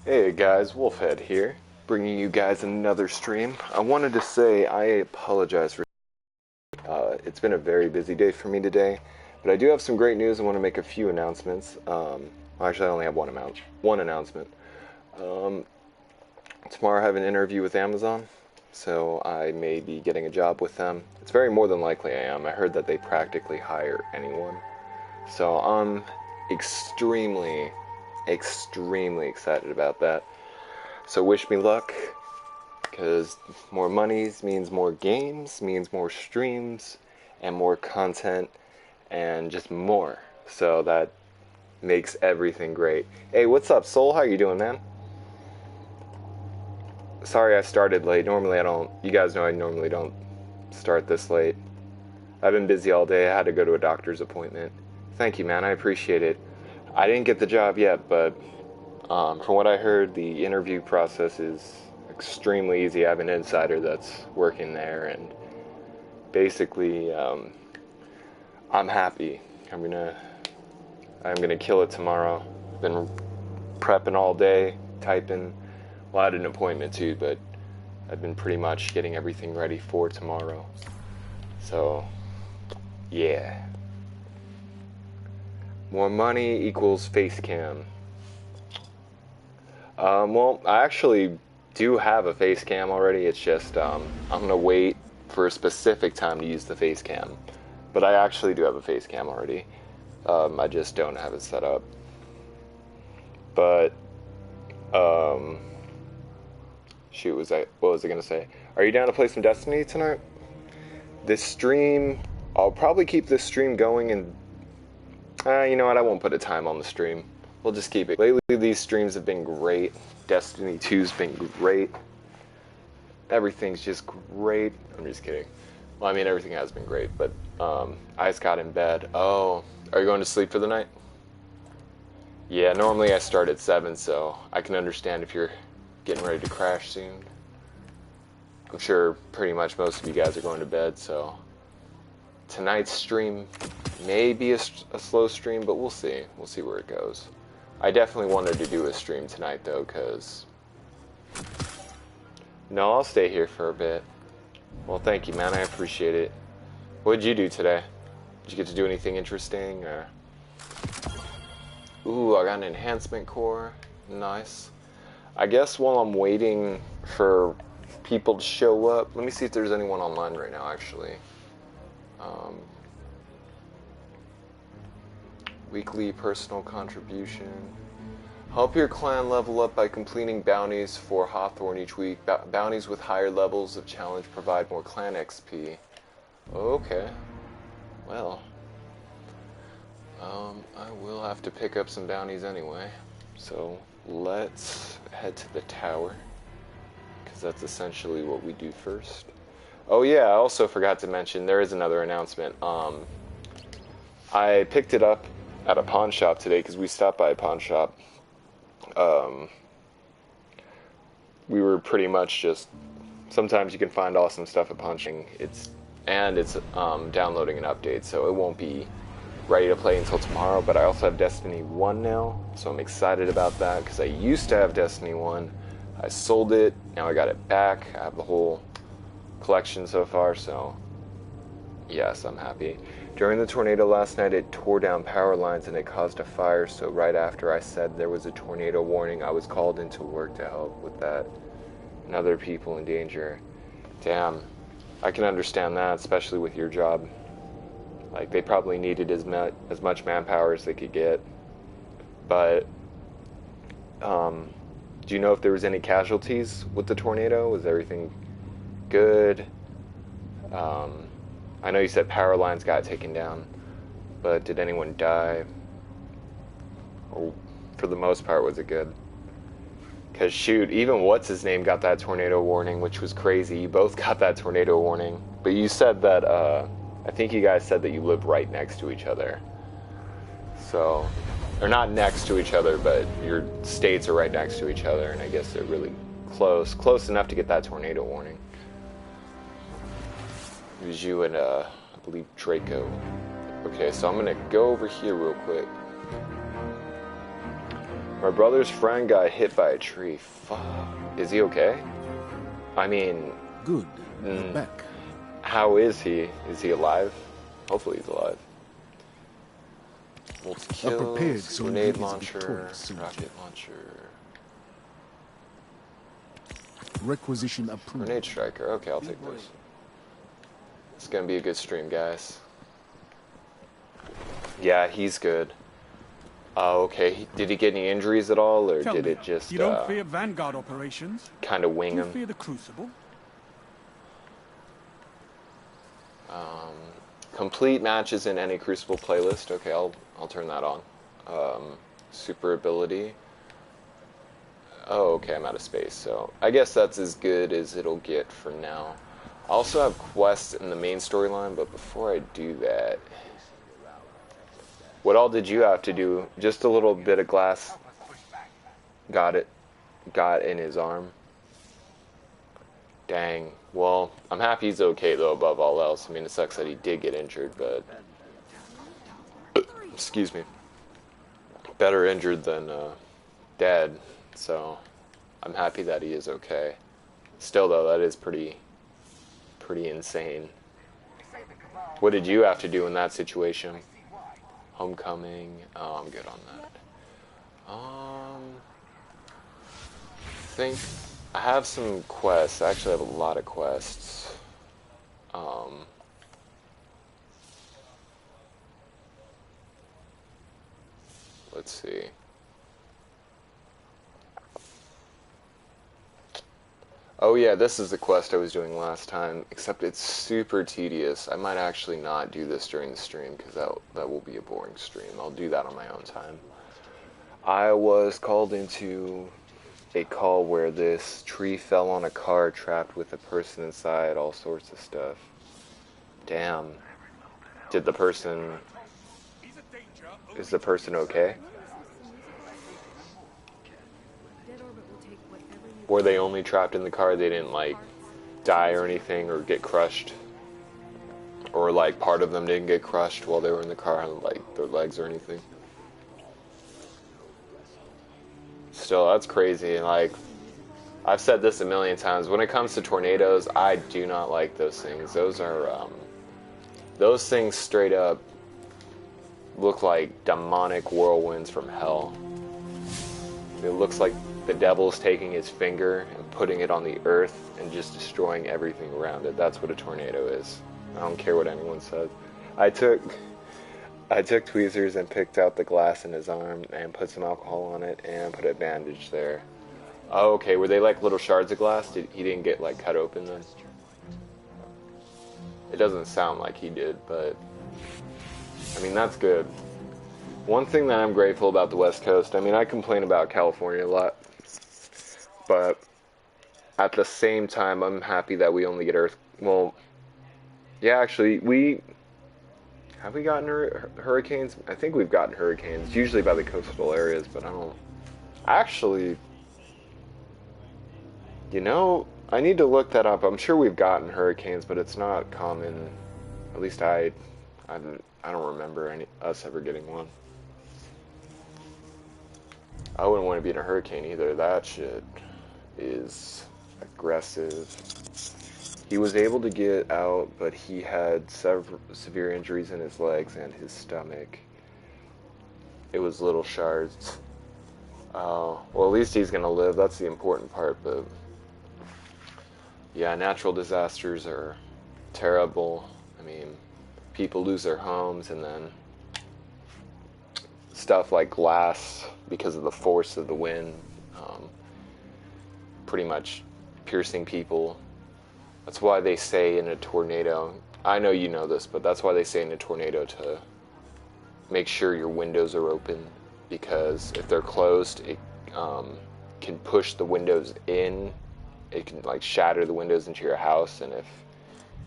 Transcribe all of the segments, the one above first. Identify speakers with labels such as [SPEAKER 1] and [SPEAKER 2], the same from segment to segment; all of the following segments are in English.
[SPEAKER 1] Hey guys, Wolfhead here, bringing you guys another stream. I wanted to say I apologize for it's been a very busy day for me today, but I do have some great news. I want to make a few announcements. Actually, I only have one announcement. Tomorrow I have an interview with Amazon, so I may be getting a job with them. It's very more than likely I am. I heard that they practically hire anyone. So I'm extremely excited about that. So wish me luck, because more monies means more games, means more streams, and more content, and just more. So that makes everything great. Hey, what's up, Soul? How you doing, man? Sorry I started late. Normally I don't. You guys know I normally don't start this late. I've been busy all day. I had to go to a doctor's appointment. Thank you, man. I appreciate it. I didn't get the job yet, but from what I heard, the interview process is extremely easy. I have an insider that's working there, and basically, I'm happy. I'm gonna kill it tomorrow. I've been prepping all day, typing. Well, I had an appointment too, but I've been pretty much getting everything ready for tomorrow. So, yeah. More money equals face cam. Well, I actually do have a face cam already. It's just I'm gonna wait for a specific time to use the face cam. But I actually do have a face cam already. I just don't have it set up. But shoot, what was I gonna say? Are you down to play some Destiny tonight? This stream, I'll probably keep this stream going, and you know what? I won't put a time on the stream. We'll just keep it. Lately, these streams have been great. Destiny 2's been great. Everything's just great. I'm just kidding. Well, I mean, everything has been great, but I just got in bed. Oh, are you going to sleep for the night? Yeah, normally I start at 7, so I can understand if you're getting ready to crash soon. I'm sure pretty much most of you guys are going to bed, so tonight's stream may be a slow stream, but we'll see. We'll see where it goes. I definitely wanted to do a stream tonight, though, because... No, I'll stay here for a bit. Well, thank you, man. I appreciate it. What did you do today? Did you get to do anything interesting, or... Ooh, I got an enhancement core. Nice. I guess while I'm waiting for people to show up... Let me see if there's anyone online right now, actually. Weekly personal contribution. Help your clan level up by completing bounties for Hawthorne each week. Bounties with higher levels of challenge provide more clan XP. Okay. Well. I will have to pick up some bounties anyway. So, let's head to the tower. Because that's essentially what we do first. Oh yeah, I also forgot to mention, there is another announcement. I picked it up at a pawn shop today, because we stopped by a pawn shop. We were pretty much just... Sometimes you can find awesome stuff at punching. It's downloading an update, so it won't be ready to play until tomorrow. But I also have Destiny 1 now, so I'm excited about that, because I used to have Destiny 1. I sold it, now I got it back. I have the whole collection so far, so yes, I'm happy. During the tornado last night, it tore down power lines and it caused a fire, so right after I said there was a tornado warning, I was called into work to help with that and other people in danger. Damn, I can understand that, especially with your job. Like, they probably needed as much manpower as they could get. But, do you know if there was any casualties with the tornado? Was everything good? I know you said power lines got taken down, but did anyone die? Or for the most part, was it good? Because shoot, even what's-his-name got that tornado warning, which was crazy. You both got that tornado warning. But you said that, I think you guys said that you live right next to each other. So, or not next to each other, but your states are right next to each other, and I guess they're really close enough to get that tornado warning. It was you and, I believe, Draco. Okay, so I'm gonna go over here real quick. My brother's friend got hit by a tree. Fuck. Is he okay? I mean...
[SPEAKER 2] Good. You're back.
[SPEAKER 1] How is he? Is he alive? Hopefully he's alive. Multi-kills, grenade launcher, rocket launcher.
[SPEAKER 2] Requisition approved.
[SPEAKER 1] Grenade striker. Okay, I'll take this. It's gonna be a good stream, guys. Yeah, he's good. Oh, okay. Did he get any injuries at all, or did it just
[SPEAKER 3] you don't fear Vanguard operations?
[SPEAKER 1] kind of wing
[SPEAKER 3] Do you
[SPEAKER 1] him?
[SPEAKER 3] fear the Crucible?
[SPEAKER 1] Complete matches in any Crucible playlist. Okay, I'll turn that on. Super ability. Oh, okay, I'm out of space, so I guess that's as good as it'll get for now. I also have quests in the main storyline, but before I do that, what all did you have to do? Just a little bit of glass. Got in his arm. Dang. Well, I'm happy he's okay, though, above all else. I mean, it sucks that he did get injured, but... Excuse me. Better injured than dead, so I'm happy that he is okay. Still, though, that is pretty insane. What did you have to do in that situation? Homecoming. Oh, I'm good on that. I think I have some quests. I actually have a lot of quests. Let's see. Oh yeah, this is the quest I was doing last time, except it's super tedious. I might actually not do this during the stream, because that will be a boring stream. I'll do that on my own time. I was called into a call where this tree fell on a car trapped with a person inside, all sorts of stuff. Damn. Is the person okay? Were they only trapped in the car? They didn't, like, die or anything or get crushed? Or, like, part of them didn't get crushed while they were in the car, like, their legs or anything? Still, that's crazy. Like, I've said this a million times. When it comes to tornadoes, I do not like those things. Those are, those things straight up look like demonic whirlwinds from hell. It looks like the devil's taking his finger and putting it on the earth and just destroying everything around it. That's what a tornado is. I don't care what anyone says. I took tweezers and picked out the glass in his arm and put some alcohol on it and put a bandage there. Oh, okay. Were they like little shards of glass? He didn't get like cut open then? It doesn't sound like he did, but I mean, that's good. One thing that I'm grateful about the West Coast, I mean, I complain about California a lot, but at the same time, I'm happy that we only get well, yeah, actually, have we gotten hurricanes? I think we've gotten hurricanes, usually by the coastal areas, but I don't, actually, you know, I need to look that up. I'm sure we've gotten hurricanes, but it's not common, at least I don't remember us ever getting one. I wouldn't want to be in a hurricane either. That shit is aggressive. He was able to get out, but he had severe injuries in his legs and his stomach. It was little shards. Well, at least he's gonna live. That's the important part, but yeah, natural disasters are terrible. I mean, people lose their homes, and then stuff like glass, because of the force of the wind, pretty much piercing people. That's why they say in a tornado, I know you know this, but that's why they say in a tornado to make sure your windows are open, because if they're closed, it can push the windows in. It can like shatter the windows into your house, and if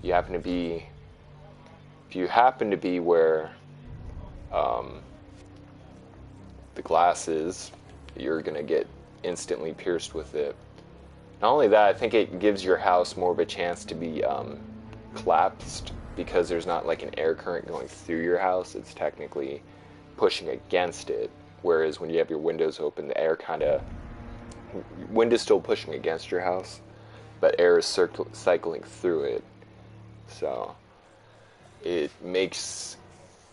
[SPEAKER 1] you happen to be where the glass is, you're gonna get instantly pierced with it. Not only that, I think it gives your house more of a chance to be collapsed, because there's not like an air current going through your house. It's technically pushing against it, Whereas when you have your windows open, the air kind of, wind is still pushing against your house, but air is cycling through it. So it makes,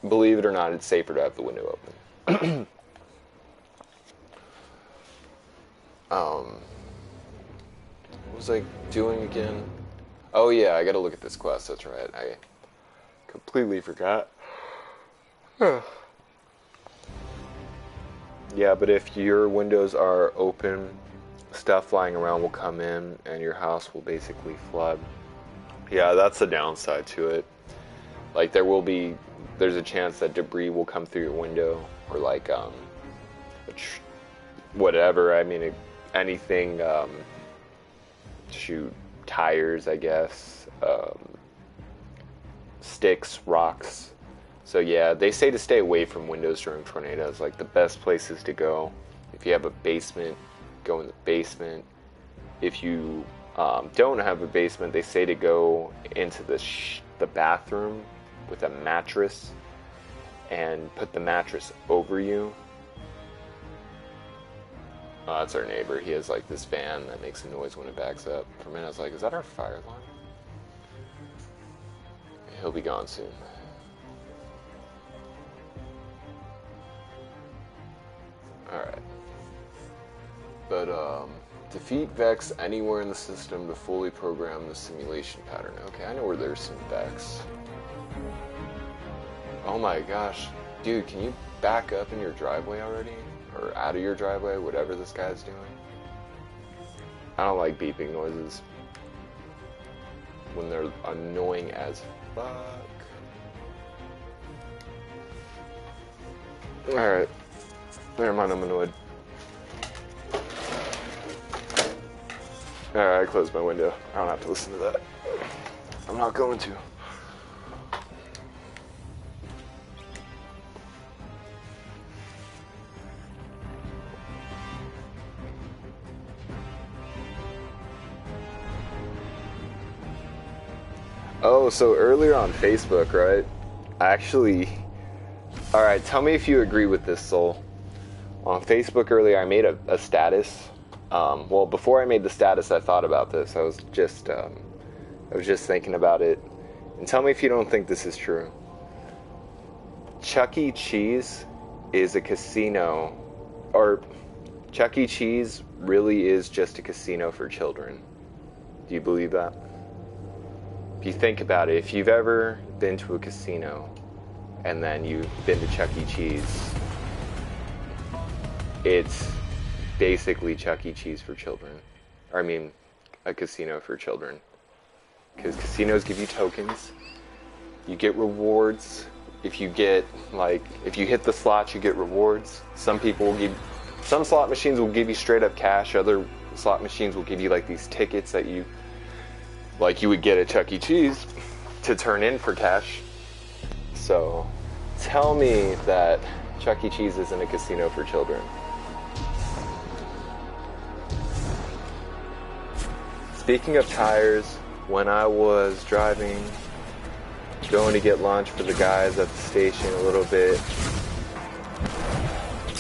[SPEAKER 1] believe it or not, it's safer to have the window open. What was I doing again? Oh yeah, I gotta look at this quest, that's right. I completely forgot. Yeah, but if your windows are open, stuff flying around will come in and your house will basically flood. Yeah, that's the downside to it. Like there's a chance that debris will come through your window, or like whatever. I mean, anything. Shoot, tires, I guess. Sticks, rocks. So yeah, they say to stay away from windows during tornadoes. Like the best places to go, if you have a basement, go in the basement. If you don't have a basement, they say to go into the bathroom with a mattress and put the mattress over you. Oh, that's our neighbor. He has like this van that makes a noise when it backs up. For a minute I was like, is that our fire alarm? He'll be gone soon. Alright. But, defeat Vex anywhere in the system to fully program the simulation pattern. Okay, I know where there's some Vex. Oh my gosh. Dude, can you back up in your driveway already? Or out of your driveway, whatever this guy's doing? I don't like beeping noises. When they're annoying as fuck. Alright. Never mind, I'm annoyed. Alright, I closed my window. I don't have to listen to that. I'm not going to. Oh, so earlier on Facebook, right? Alright, tell me if you agree with this, Soul. On Facebook earlier, I made a status. Well, before I made the status, I thought about this. I was just thinking about it. And tell me if you don't think this is true. Chuck E. Cheese is a casino, or Chuck E. Cheese really is just a casino for children. Do you believe that? If you think about it, if you've ever been to a casino and then you've been to Chuck E. Cheese, it's basically Chuck E. Cheese for children. Or, I mean, a casino for children. Because casinos give you tokens, you get rewards. If you hit the slots, you get rewards. Some slot machines will give you straight up cash. Other slot machines will give you like these tickets that you would get at Chuck E. Cheese to turn in for cash. So, tell me that Chuck E. Cheese isn't a casino for children. Speaking of tires, when I was driving, going to get lunch for the guys at the station a little bit,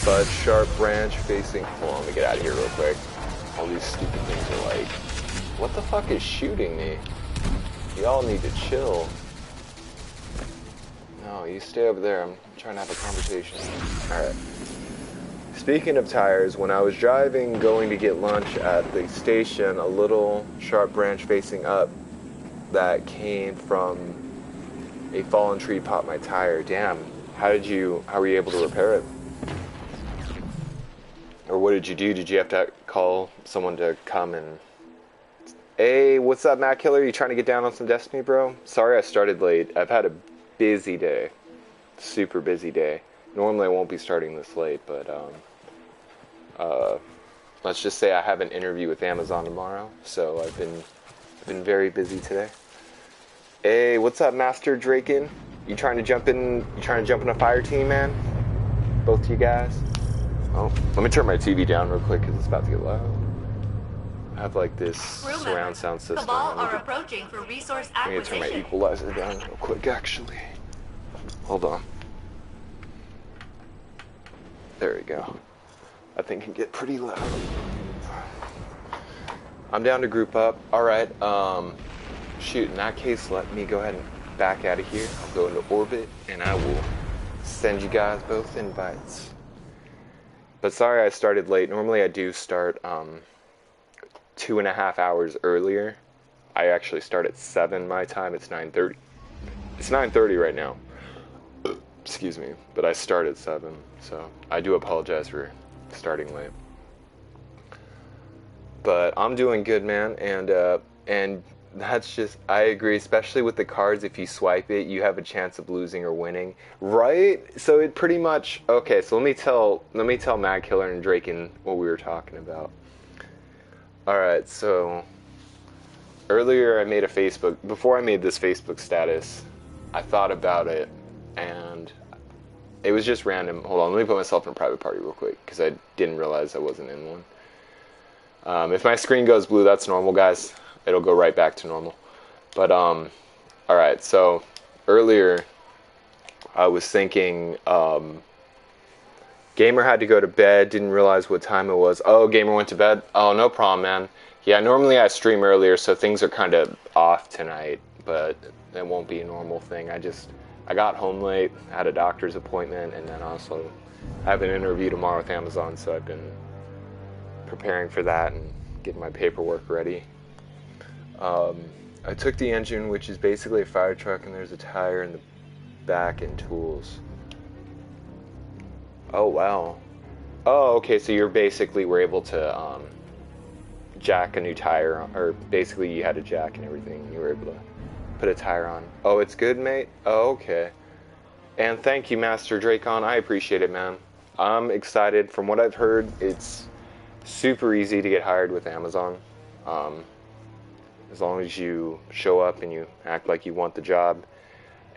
[SPEAKER 1] Bud Sharp Branch facing... Hold on, let me get out of here real quick. All these stupid things are like... What the fuck is shooting me? Y'all need to chill. No, you stay over there. I'm trying to have a conversation. Alright. Speaking of tires, when I was driving, going to get lunch at the station, a little sharp branch facing up that came from a fallen tree popped my tire. Damn. How were you able to repair it? Or what did you do? Did you have to call someone to come and... Hey, what's up, Matt Killer? You trying to get down on some Destiny, bro? Sorry I started late. I've had a busy day. Super busy day. Normally I won't be starting this late, but let's just say I have an interview with Amazon tomorrow, so I've been very busy today. Hey, what's up, Master Draken? You trying to jump in a fire team, man? Both of you guys? Oh, let me turn my TV down real quick because it's about to get loud. I have like this surround sound system.
[SPEAKER 4] Cabal are approaching for resource acquisition.
[SPEAKER 1] I'm gonna turn my equalizer down real quick, actually. Hold on. There we go. I think it can get pretty loud. I'm down to group up. Alright, shoot, in that case, let me go ahead and back out of here. I'll go into orbit, and I will send you guys both invites. But sorry I started late. Normally I do start 2.5 hours earlier. I actually start at 7 my time. It's 9:30. It's 9:30 right now. Excuse me. But I start at 7, so I do apologize for starting late. But I'm doing good, man, and that's just, I agree, especially with the cards. If you swipe it, you have a chance of losing or winning, right? So it pretty much, okay, so let me tell Mad Killer and Draken what we were talking about. Alright, so earlier I made a Facebook, before I made this Facebook status, I thought about it, and it was just random. Hold on, let me put myself in a private party real quick, because I didn't realize I wasn't in one. If my screen goes blue, that's normal, guys. It'll go right back to normal. But, alright, so earlier I was thinking, Gamer had to go to bed, didn't realize what time it was. Oh, Gamer went to bed? Oh, no problem, man. Yeah, normally I stream earlier, so things are kind of off tonight, but it won't be a normal thing. I got home late, had a doctor's appointment, and then also I have an interview tomorrow with Amazon, so I've been preparing for that and getting my paperwork ready. I took the engine, which is basically a fire truck, and there's a tire in the back and tools. Oh, wow. Oh, okay, so you're basically were able to jack a new tire on, or basically you had a jack and everything, and you were able to put a tire on. Oh, it's good, mate? Oh, okay. And thank you, Master Dracon. I appreciate it, man. I'm excited. From what I've heard, it's super easy to get hired with Amazon. As long as you show up and you act like you want the job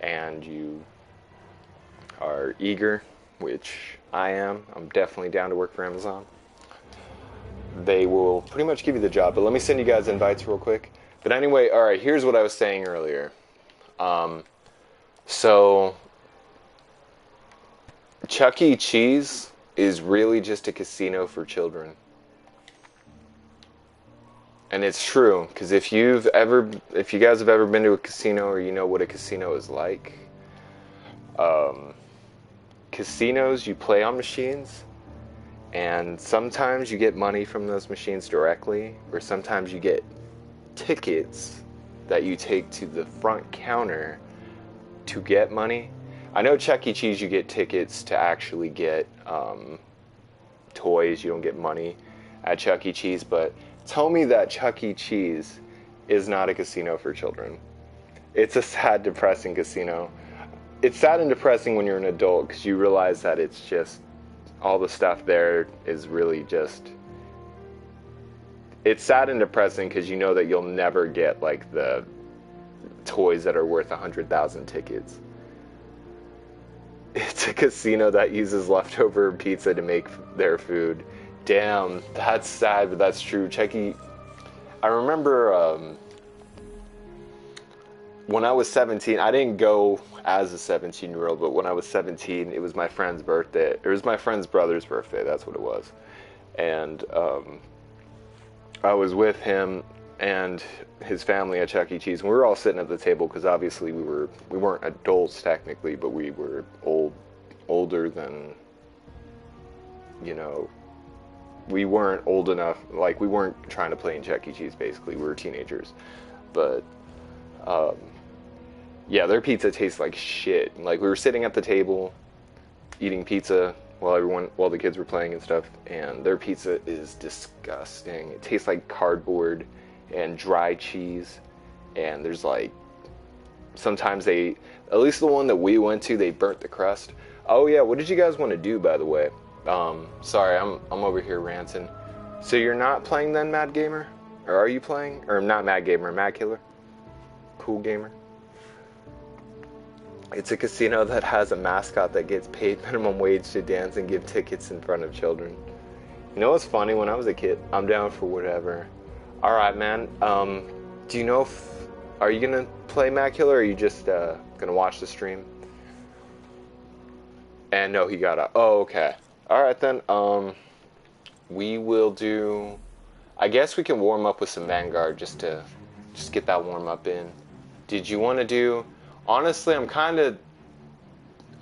[SPEAKER 1] and you are eager, which I am. I'm definitely down to work for Amazon. They will pretty much give you the job, but let me send you guys invites real quick. But anyway, alright, here's what I was saying earlier. So Chuck E. Cheese is really just a casino for children. And it's true, because if you guys have ever been to a casino, or you know what a casino is like, casinos, you play on machines, and sometimes you get money from those machines directly, or sometimes you get tickets that you take to the front counter to get money. I know Chuck E. Cheese, you get tickets to actually get toys. You don't get money at Chuck E. Cheese, but tell me that Chuck E. Cheese is not a casino for children. It's a sad, depressing casino. It's sad and depressing when you're an adult, because you realize that it's just, all the stuff there is really just, it's sad and depressing because you know that you'll never get like the toys that are worth 100,000 tickets. It's a casino that uses leftover pizza to make their food. Damn, that's sad, but that's true. I remember when I was 17, I didn't go as a 17-year-old, but when I was 17, it was my friend's birthday. It was my friend's brother's birthday, that's what it was. And I was with him and his family at Chuck E. Cheese, and we were all sitting at the table because obviously we weren't adults technically, but we were older than, you know, we weren't old enough, like we weren't trying to play in Chuck E. Cheese basically, we were teenagers. But yeah, their pizza tastes like shit. Like we were sitting at the table eating pizza while the kids were playing and stuff, and their pizza is disgusting. It tastes like cardboard and dry cheese, and there's like, sometimes at least the one that we went to, they burnt the crust. Oh yeah, what did you guys want to do, by the way? Sorry, I'm over here ranting. So you're not playing then, Mad Gamer? Or are you playing? Or not Mad Gamer, Mad Killer? Cool Gamer? It's a casino that has a mascot that gets paid minimum wage to dance and give tickets in front of children. You know what's funny? When I was a kid, I'm down for whatever. Alright, man. Do you know are you gonna play Mad Killer, or are you just gonna watch the stream? And no, he got out. Oh, okay. All right then. We will do. I guess we can warm up with some Vanguard just get that warm up in. Did you want to do? Honestly, I'm kind of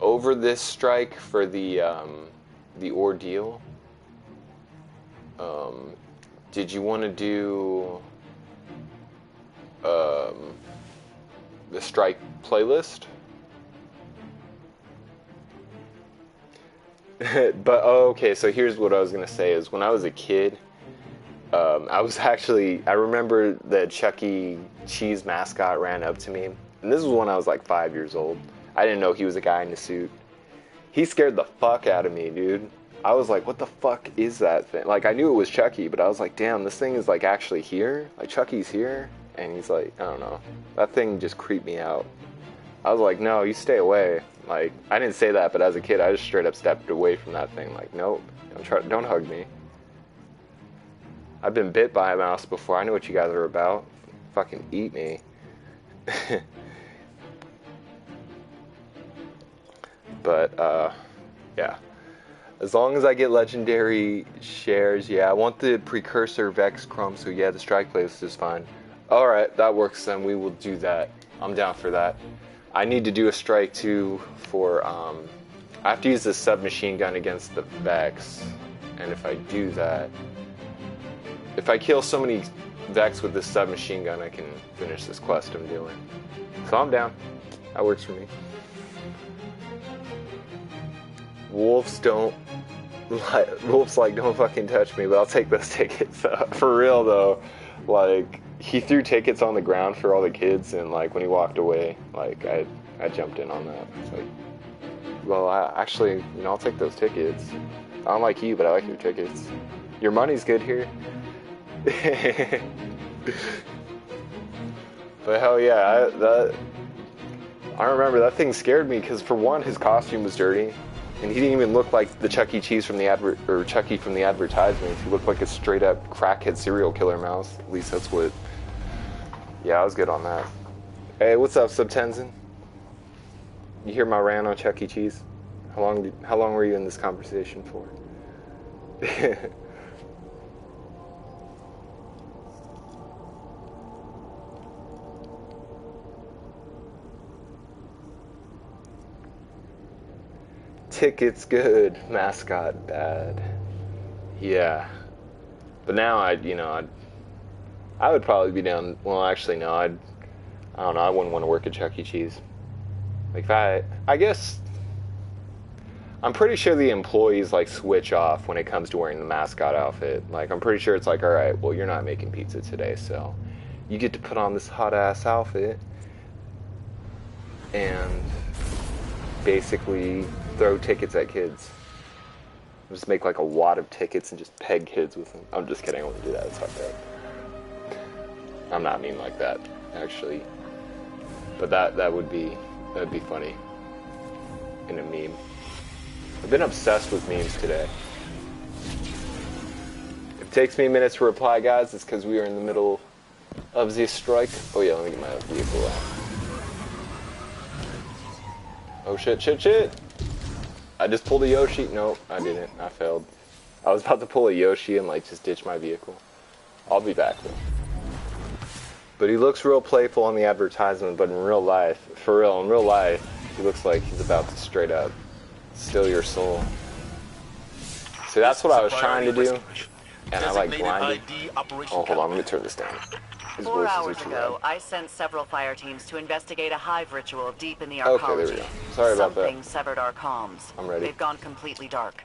[SPEAKER 1] over this strike for the ordeal. Did you want to do the strike playlist? But okay, so here's what I was gonna say is when I was a kid, I remember the Chuck E. Cheese mascot ran up to me, and this was when I was like 5 years old. I didn't know he was a guy in a suit. He scared the fuck out of me, dude. I was like, what the fuck is that thing? Like, I knew it was Chucky, but I was like, damn, this thing is like actually here? Like, Chucky's here? And he's like, I don't know. That thing just creeped me out. I was like, no, you stay away. Like, I didn't say that, but as a kid, I just straight up stepped away from that thing. Like, nope, don't hug me. I've been bit by a mouse before. I know what you guys are about. Fucking eat me. But, yeah. As long as I get legendary shares, yeah, I want the precursor Vex Chrome, so yeah, the strike playlist is fine. Alright, that works then, we will do that. I'm down for that. I need to do a strike too for, I have to use the submachine gun against the Vex, and if I do that, if I kill so many Vex with this submachine gun, I can finish this quest I'm doing. So I'm down. That works for me. Wolves don't fucking touch me, but I'll take those tickets. For real though, like he threw tickets on the ground for all the kids, and like when he walked away, like I jumped in on that. It's like, well, actually, I'll take those tickets. I don't like you, but I like your tickets. Your money's good here. But hell yeah, I remember that thing scared me because for one, his costume was dirty. And he didn't even look like the Chuck E. Cheese from the Chucky from the advertisements. He looked like a straight up crackhead serial killer mouse. At least that's what. Yeah, I was good on that. Hey, what's up, Subtenzin? You hear my rant on Chuck E. Cheese? How long were you in this conversation for? Tickets good, mascot bad. Yeah, but now I would probably be down. Well, actually, no, I don't know. I wouldn't want to work at Chuck E. Cheese. Like I guess I'm pretty sure the employees like switch off when it comes to wearing the mascot outfit. Like I'm pretty sure it's like, all right, well, you're not making pizza today, so you get to put on this hot ass outfit and basically throw tickets at kids. Just make like a wad of tickets and just peg kids with them. I'm just kidding. I wouldn't do that. It's fucked up. I'm not mean like that, actually. But that'd be funny in a meme. I've been obsessed with memes today. If it takes me minutes to reply, guys, it's because we are in the middle of the strike. Oh yeah, let me get my vehicle out. Oh shit. I just pulled a Yoshi. No, I didn't. I failed. I was about to pull a Yoshi and like just ditch my vehicle. I'll be back though. But he looks real playful on the advertisement, but in real life, for real, in real life, he looks like he's about to straight up steal your soul. So that's what I was trying to do. And I like blinded. Oh, hold on, let me turn this down. His
[SPEAKER 4] 4
[SPEAKER 1] voices are
[SPEAKER 4] hours
[SPEAKER 1] too
[SPEAKER 4] ago,
[SPEAKER 1] loud.
[SPEAKER 4] I sent several fire teams to investigate a hive ritual deep in the
[SPEAKER 1] Okay,
[SPEAKER 4] arcology.
[SPEAKER 1] there we go. Sorry about that.
[SPEAKER 4] Something severed our comms.
[SPEAKER 1] I'm ready.
[SPEAKER 4] They've gone completely dark.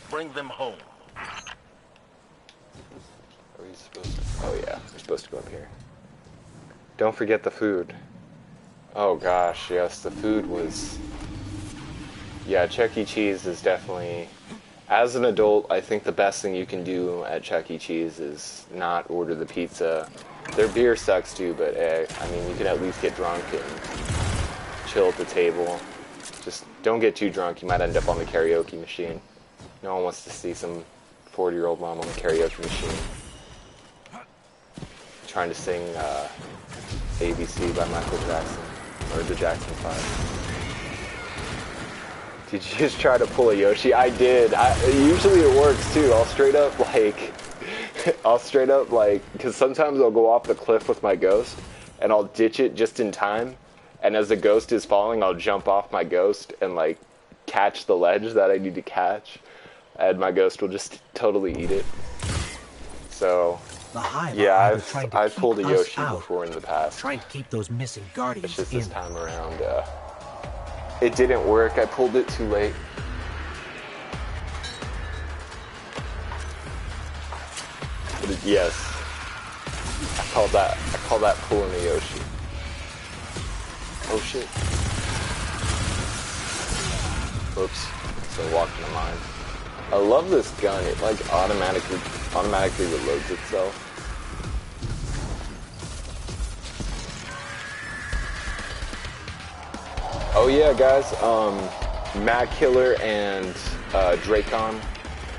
[SPEAKER 5] Bring them home.
[SPEAKER 1] Are we supposed to? Oh yeah, we're supposed to go up here. Don't forget the food. Oh gosh, yes, the food was... Yeah, Chuck E. Cheese is definitely... As an adult, I think the best thing you can do at Chuck E. Cheese is not order the pizza. Their beer sucks too, but I mean, you can at least get drunk and chill at the table. Just don't get too drunk, you might end up on the karaoke machine. No one wants to see some 40-year-old mom on the karaoke machine trying to sing ABC by Michael Jackson, or the Jackson 5. Did you just try to pull a Yoshi? I did. Usually it works too. I'll straight up like, because sometimes I'll go off the cliff with my ghost, and I'll ditch it just in time, and as the ghost is falling, I'll jump off my ghost and like catch the ledge that I need to catch, and my ghost will just totally eat it. So,
[SPEAKER 6] The Hive
[SPEAKER 1] yeah,
[SPEAKER 6] trying to
[SPEAKER 1] I've
[SPEAKER 6] keep
[SPEAKER 1] pulled a
[SPEAKER 6] us
[SPEAKER 1] Yoshi
[SPEAKER 6] out,
[SPEAKER 1] before in the past.
[SPEAKER 6] trying to keep those missing guardians
[SPEAKER 1] It's just
[SPEAKER 6] in.
[SPEAKER 1] this time around, it didn't work. I pulled it too late. But yes, I call that pulling a Yoshi. Oh shit. Oops. So walked into mine. I love this gun. It like automatically reloads itself. Oh yeah, guys. Mad Killer and Dracon.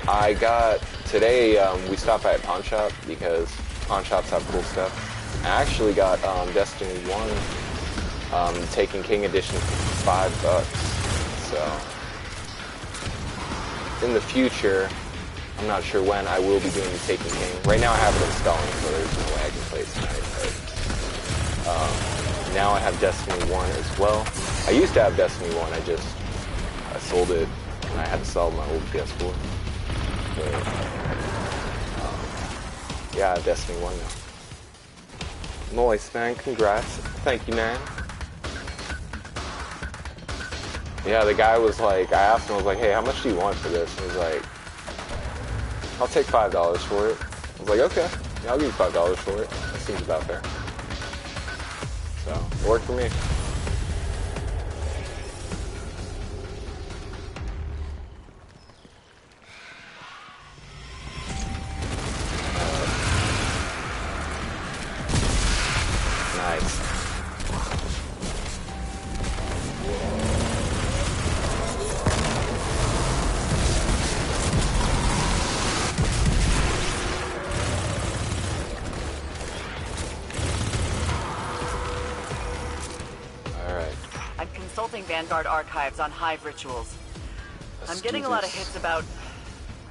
[SPEAKER 1] I got today. We stopped by a pawn shop because pawn shops have cool stuff. I actually got Destiny 1 Taken King Edition for $5. So in the future, I'm not sure when, I will be doing the Taken King. Right now I have it installing, so there's no way I can play it tonight. But now I have Destiny 1 as well. I used to have Destiny 1, I sold it, and I had to sell my old PS4. But, yeah, I have Destiny 1 now. Nice, man, congrats. Thank you, man. Yeah, the guy was like, I asked him, I was like, hey, how much do you want for this? And he's like, I'll take $5 for it. I was like, okay, yeah, I'll give you $5 for it. That seems about fair. So, it worked for me. Nice.
[SPEAKER 4] I'm consulting Vanguard archives on hive rituals. I'm getting a lot of hits about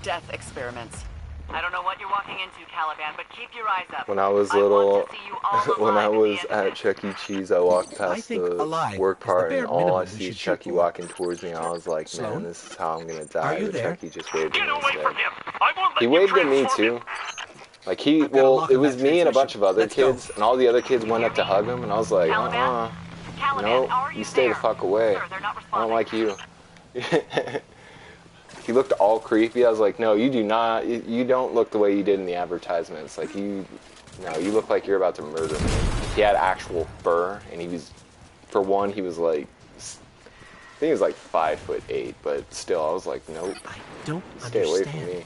[SPEAKER 4] death experiments. I don't know what you're walking into, Caliban, but keep your eyes up.
[SPEAKER 1] When I was
[SPEAKER 4] I want
[SPEAKER 1] little,
[SPEAKER 4] to see you all
[SPEAKER 1] when I
[SPEAKER 4] alive
[SPEAKER 1] was
[SPEAKER 4] at the end of
[SPEAKER 1] at
[SPEAKER 4] this.
[SPEAKER 1] Chuck E. Cheese, I walked
[SPEAKER 6] I
[SPEAKER 1] past
[SPEAKER 6] think
[SPEAKER 1] the
[SPEAKER 6] alive
[SPEAKER 1] work
[SPEAKER 6] is the
[SPEAKER 1] part,
[SPEAKER 6] bare
[SPEAKER 1] and all
[SPEAKER 6] minimum
[SPEAKER 1] I
[SPEAKER 6] we
[SPEAKER 1] see
[SPEAKER 6] should
[SPEAKER 1] is
[SPEAKER 6] shoot
[SPEAKER 1] Chucky
[SPEAKER 6] for.
[SPEAKER 1] walking towards me, and I was like,
[SPEAKER 6] Sloan?
[SPEAKER 1] man, this is how I'm gonna
[SPEAKER 6] Are
[SPEAKER 1] die.
[SPEAKER 6] you
[SPEAKER 1] But
[SPEAKER 6] there?
[SPEAKER 1] Chucky just waved at
[SPEAKER 5] Get
[SPEAKER 1] me
[SPEAKER 5] away from
[SPEAKER 1] instead.
[SPEAKER 5] him! I won't let
[SPEAKER 1] He
[SPEAKER 5] you
[SPEAKER 1] waved at me
[SPEAKER 5] transform him.
[SPEAKER 1] too. Like he,
[SPEAKER 6] I've got a
[SPEAKER 1] well,
[SPEAKER 6] lock
[SPEAKER 1] it
[SPEAKER 6] on
[SPEAKER 1] was
[SPEAKER 6] that
[SPEAKER 1] me and a bunch
[SPEAKER 6] transmission.
[SPEAKER 1] of other
[SPEAKER 6] Let's go.
[SPEAKER 1] kids, and all the other kids went up to hug him, and I was like,
[SPEAKER 4] Caliban? Caliban,
[SPEAKER 1] no,
[SPEAKER 4] are
[SPEAKER 1] you
[SPEAKER 4] you
[SPEAKER 1] stay the
[SPEAKER 4] there?
[SPEAKER 1] fuck away.
[SPEAKER 4] Sir, they're not
[SPEAKER 1] I don't
[SPEAKER 4] responding.
[SPEAKER 1] like you. He looked all creepy. I was like, no, you do not. You don't look the way you did in the advertisements. Like you look like you're about to murder me. He had actual fur, and he was, for one, he was like, I think he was like 5'8", but still, I was like, nope,
[SPEAKER 6] I don't
[SPEAKER 1] stay away
[SPEAKER 6] understand.
[SPEAKER 1] from me.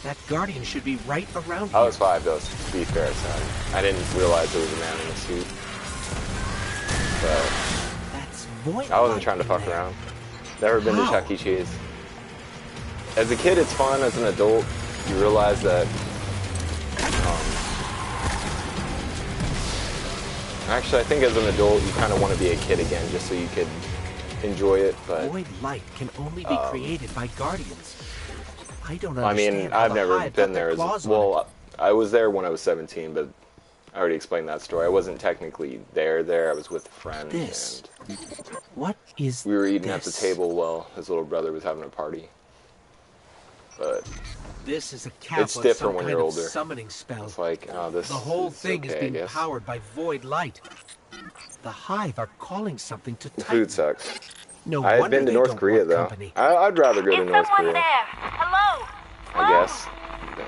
[SPEAKER 6] That guardian should be right around
[SPEAKER 1] I
[SPEAKER 6] here.
[SPEAKER 1] was 5 though, to be fair, so I didn't realize it was a man in a suit. But
[SPEAKER 6] That's void
[SPEAKER 1] I wasn't
[SPEAKER 6] light
[SPEAKER 1] trying to
[SPEAKER 6] in
[SPEAKER 1] fuck
[SPEAKER 6] there.
[SPEAKER 1] around. Never been to
[SPEAKER 6] How?
[SPEAKER 1] Chuck E. Cheese. As a kid, it's fun. As an adult, you realize that. Actually, I think as an adult, you kind of want to be a kid again, just so you could enjoy it. But
[SPEAKER 6] Void light can only be created by guardians. I don't understand.
[SPEAKER 1] I mean,
[SPEAKER 6] how
[SPEAKER 1] I've
[SPEAKER 6] the
[SPEAKER 1] never
[SPEAKER 6] Hive
[SPEAKER 1] been
[SPEAKER 6] got their
[SPEAKER 1] there. As
[SPEAKER 6] claws on
[SPEAKER 1] well, I was there when I was 17, but I already explained that story. I wasn't technically there. I was with a friend,
[SPEAKER 6] This.
[SPEAKER 1] and
[SPEAKER 6] it. What is
[SPEAKER 1] we were eating at the
[SPEAKER 6] this?
[SPEAKER 1] table while his little brother was having a party. But
[SPEAKER 6] This is a cap
[SPEAKER 1] It's
[SPEAKER 6] on
[SPEAKER 1] different
[SPEAKER 6] some
[SPEAKER 1] when
[SPEAKER 6] kind
[SPEAKER 1] you're
[SPEAKER 6] of
[SPEAKER 1] older.
[SPEAKER 6] summoning spell.
[SPEAKER 1] it's like, oh, this
[SPEAKER 6] The whole
[SPEAKER 1] is
[SPEAKER 6] thing
[SPEAKER 1] okay,
[SPEAKER 6] is
[SPEAKER 1] I
[SPEAKER 6] being
[SPEAKER 1] guess.
[SPEAKER 6] powered by void light. The Hive are calling something to
[SPEAKER 1] The
[SPEAKER 6] Titan.
[SPEAKER 1] food sucks.
[SPEAKER 6] No
[SPEAKER 1] I had
[SPEAKER 6] wonder
[SPEAKER 1] been to
[SPEAKER 6] they
[SPEAKER 1] North
[SPEAKER 6] don't
[SPEAKER 1] Korea
[SPEAKER 6] want
[SPEAKER 1] though.
[SPEAKER 6] company.
[SPEAKER 1] I'd rather go to
[SPEAKER 7] Is
[SPEAKER 1] North
[SPEAKER 7] someone
[SPEAKER 1] Korea.
[SPEAKER 7] there? Hello?
[SPEAKER 1] I guess.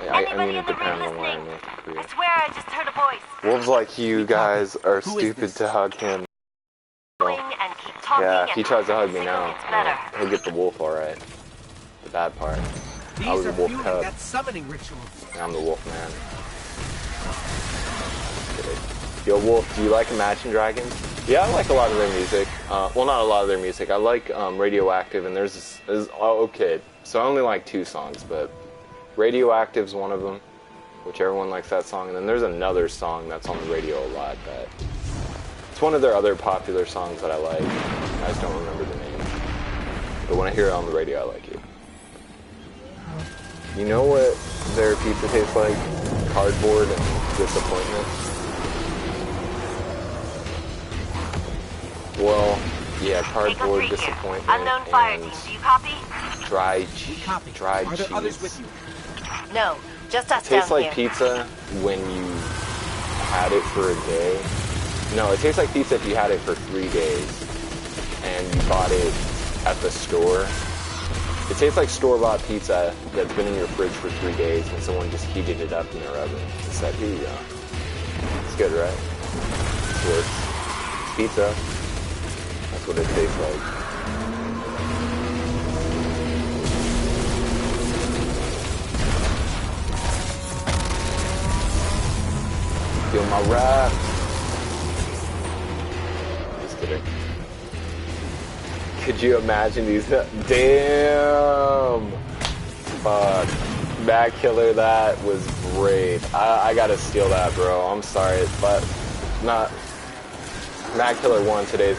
[SPEAKER 1] I
[SPEAKER 7] Anybody
[SPEAKER 1] mean,
[SPEAKER 7] in
[SPEAKER 1] it
[SPEAKER 7] the room
[SPEAKER 1] depends on where in
[SPEAKER 7] listening?
[SPEAKER 1] North
[SPEAKER 7] I
[SPEAKER 1] Korea.
[SPEAKER 7] swear I just heard a voice.
[SPEAKER 1] Wolves like you guys are
[SPEAKER 6] Who is
[SPEAKER 1] stupid
[SPEAKER 6] this?
[SPEAKER 1] to hug him.
[SPEAKER 7] Going and keep talking.
[SPEAKER 1] Yeah,
[SPEAKER 7] and
[SPEAKER 1] if he tries to hug me
[SPEAKER 7] the
[SPEAKER 1] now,
[SPEAKER 7] signal gets better.
[SPEAKER 1] he'll get the wolf alright. The bad part.
[SPEAKER 6] These
[SPEAKER 1] I was
[SPEAKER 6] are
[SPEAKER 1] a wolf
[SPEAKER 6] fueling
[SPEAKER 1] cub.
[SPEAKER 6] that summoning ritual.
[SPEAKER 1] I'm the wolf man. Yo, Wolf, do you like Imagine Dragons? Yeah, I like a lot of their music. Well, not a lot of their music. I like Radioactive, and there's okay. So I only like 2 songs, but Radioactive's one of them, which everyone likes that song. And then there's another song that's on the radio a lot that it's one of their other popular songs that I like. I just don't remember the name. but when I hear it on the radio, I like it. You know what their pizza tastes like? Cardboard and disappointment. Well, yeah, cardboard,
[SPEAKER 7] Echo 3 here.
[SPEAKER 1] disappointment,
[SPEAKER 7] Unknown fire
[SPEAKER 1] and
[SPEAKER 7] team. Do you copy?
[SPEAKER 1] dried
[SPEAKER 6] Copy.
[SPEAKER 1] dried
[SPEAKER 6] Are there others with
[SPEAKER 1] cheese.
[SPEAKER 6] you?
[SPEAKER 7] No, just us
[SPEAKER 1] Tastes
[SPEAKER 7] down
[SPEAKER 1] like
[SPEAKER 7] here.
[SPEAKER 1] pizza when you had it for a day. No, it tastes like pizza if you had it for 3 days and you bought it at the store. It tastes like store-bought pizza that's been in your fridge for 3 days and someone just heated it up in their oven and said, here you go. It's good, right? It works. It's pizza. That's what it tastes like. Feel my rap. Just kidding. Could you imagine these? Damn. Fuck. Mad Killer, that was great. I gotta steal that, bro. I'm sorry, but not. Mad Killer won today's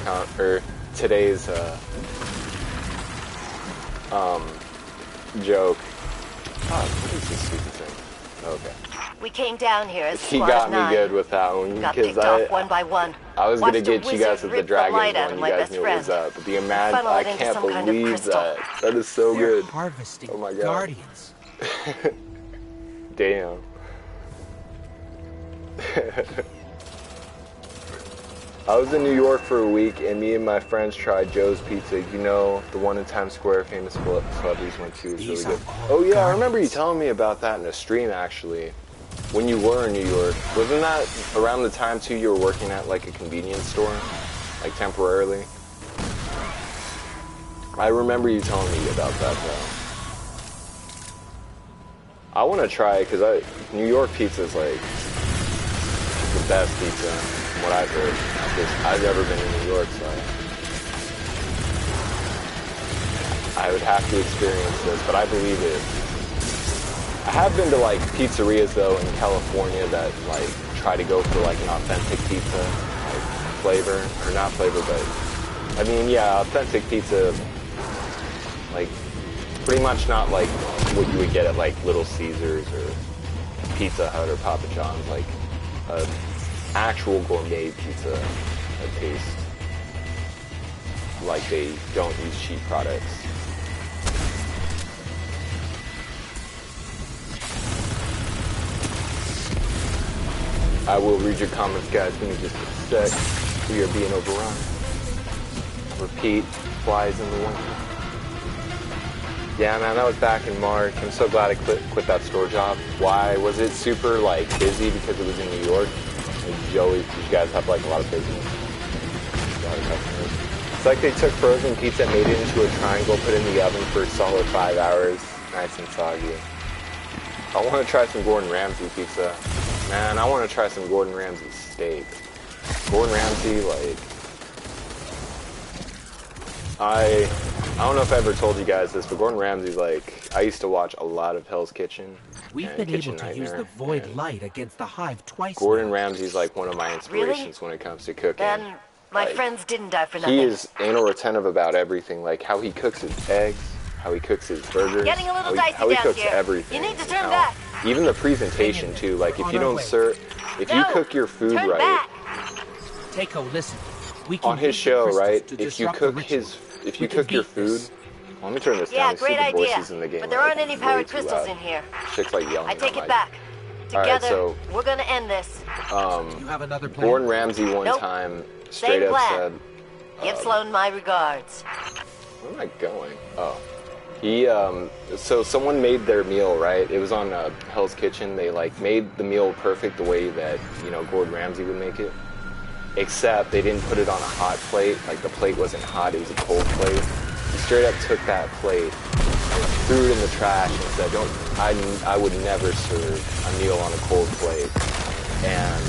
[SPEAKER 1] joke. Oh, what is this stupid thing? Okay.
[SPEAKER 7] We came down here as
[SPEAKER 1] He
[SPEAKER 7] Squad
[SPEAKER 1] got
[SPEAKER 7] 9.
[SPEAKER 1] me good with that one
[SPEAKER 7] Got
[SPEAKER 1] because
[SPEAKER 7] picked off one by one.
[SPEAKER 1] I was gonna
[SPEAKER 7] Watched a
[SPEAKER 1] get you guys
[SPEAKER 7] wizard
[SPEAKER 1] with the
[SPEAKER 7] rip
[SPEAKER 1] dragons
[SPEAKER 7] light out
[SPEAKER 1] one.
[SPEAKER 7] of
[SPEAKER 1] You
[SPEAKER 7] my
[SPEAKER 1] guys
[SPEAKER 7] best
[SPEAKER 1] knew it was
[SPEAKER 7] friend.
[SPEAKER 1] up. But the Imad,
[SPEAKER 7] Funnel
[SPEAKER 1] I
[SPEAKER 7] it into
[SPEAKER 1] can't
[SPEAKER 7] some kind of
[SPEAKER 1] believe
[SPEAKER 7] crystal.
[SPEAKER 1] that. That is so
[SPEAKER 6] They're
[SPEAKER 1] good.
[SPEAKER 6] harvesting
[SPEAKER 1] Oh my God.
[SPEAKER 6] guardians.
[SPEAKER 1] Damn. I was in New York for a week, and me and my friends tried Joe's Pizza. You know, the one in Times Square, famous celebrities went to. It was really
[SPEAKER 6] These
[SPEAKER 1] good.
[SPEAKER 6] are
[SPEAKER 1] Oh
[SPEAKER 6] all
[SPEAKER 1] yeah, I remember you
[SPEAKER 6] guardians.
[SPEAKER 1] telling me about that in a stream, actually. When you were in New York, wasn't that around the time too you were working at like a convenience store, like temporarily? I remember you telling me about that though. I want to try it because New York pizza is like the best pizza, from what I've heard. I've never been to New York, so I would have to experience this, but I believe it. I have been to like pizzerias though in California that like try to go for like an authentic pizza, like flavor, or not flavor, but I mean, yeah, authentic pizza, like pretty much not like what you would get at like Little Caesars or Pizza Hut or Papa John's, like actual gourmet pizza that tastes like they don't use cheap products. I will read your comments, guys. Give me just a sec. We are being overrun. Repeat, flies in the wind. Yeah, man, that was back in March. I'm so glad I quit that store job. Why? Was it super, like, busy because it was in New York? Like, did you guys have, like, a lot of business? A lot of customers. It's like they took frozen pizza, made it into a triangle, put it in the oven for a solid 5 hours. Nice and soggy. I want to try some Gordon Ramsay pizza. Man, I want to try some Gordon Ramsay steak. Gordon Ramsay, like... I don't know if I ever told you guys this, but Gordon Ramsay's like... I used to watch a lot of Hell's Kitchen.
[SPEAKER 6] We've
[SPEAKER 1] and
[SPEAKER 6] been
[SPEAKER 1] Kitchen
[SPEAKER 6] able to use
[SPEAKER 1] Nightmare,
[SPEAKER 6] the void
[SPEAKER 1] and
[SPEAKER 6] light against the hive twice
[SPEAKER 1] Gordon
[SPEAKER 6] now.
[SPEAKER 1] Ramsay's like one of my inspirations when it comes to cooking.
[SPEAKER 7] Then my
[SPEAKER 1] Like,
[SPEAKER 7] friends didn't die for nothing.
[SPEAKER 1] He is anal retentive about everything, like how he cooks his eggs, how he cooks his burgers,
[SPEAKER 7] Getting a little
[SPEAKER 1] how
[SPEAKER 7] dicey
[SPEAKER 1] he
[SPEAKER 7] down
[SPEAKER 1] cooks
[SPEAKER 7] here.
[SPEAKER 1] everything.
[SPEAKER 7] You need to
[SPEAKER 1] and
[SPEAKER 7] turn
[SPEAKER 1] how-
[SPEAKER 7] back.
[SPEAKER 1] Even the presentation too, like if
[SPEAKER 6] On
[SPEAKER 1] you
[SPEAKER 6] our
[SPEAKER 1] don't
[SPEAKER 6] way.
[SPEAKER 1] serve, if you
[SPEAKER 7] No,
[SPEAKER 1] cook your food
[SPEAKER 7] turn
[SPEAKER 1] right
[SPEAKER 7] back.
[SPEAKER 6] Takeo, listen. We can
[SPEAKER 1] on his
[SPEAKER 6] use the
[SPEAKER 1] show,
[SPEAKER 6] crystals
[SPEAKER 1] right?
[SPEAKER 6] to
[SPEAKER 1] If you
[SPEAKER 6] disrupt
[SPEAKER 1] cook
[SPEAKER 6] the ritual.
[SPEAKER 1] if
[SPEAKER 6] We
[SPEAKER 1] you
[SPEAKER 6] can
[SPEAKER 1] cook your
[SPEAKER 6] beat
[SPEAKER 1] food,
[SPEAKER 6] this.
[SPEAKER 1] let me turn this
[SPEAKER 7] Yeah,
[SPEAKER 1] down. There's
[SPEAKER 7] great
[SPEAKER 1] stupid
[SPEAKER 7] idea.
[SPEAKER 1] voices in the game.
[SPEAKER 7] But there
[SPEAKER 1] are,
[SPEAKER 7] aren't
[SPEAKER 1] like,
[SPEAKER 7] any
[SPEAKER 1] way
[SPEAKER 7] powered
[SPEAKER 1] too
[SPEAKER 7] crystals
[SPEAKER 1] loud.
[SPEAKER 7] in here.
[SPEAKER 1] Shit's like yelling.
[SPEAKER 7] I take
[SPEAKER 1] I'm
[SPEAKER 7] it
[SPEAKER 1] like,
[SPEAKER 7] back.
[SPEAKER 1] All right,
[SPEAKER 7] Together,
[SPEAKER 1] so
[SPEAKER 7] we're gonna end this.
[SPEAKER 6] You have another plan?
[SPEAKER 1] Gordon Ramsay one
[SPEAKER 7] Nope.
[SPEAKER 1] time straight
[SPEAKER 7] Same
[SPEAKER 1] up
[SPEAKER 7] plan.
[SPEAKER 1] said,
[SPEAKER 7] Give Sloan my regards.
[SPEAKER 1] where am I going? Oh. He, so someone made their meal, right? It was on Hell's Kitchen. They, like, made the meal perfect the way that, you know, Gordon Ramsay would make it. Except they didn't put it on a hot plate. Like, the plate wasn't hot. It was a cold plate. He straight up took that plate and threw it in the trash and said, I would never serve a meal on a cold plate. And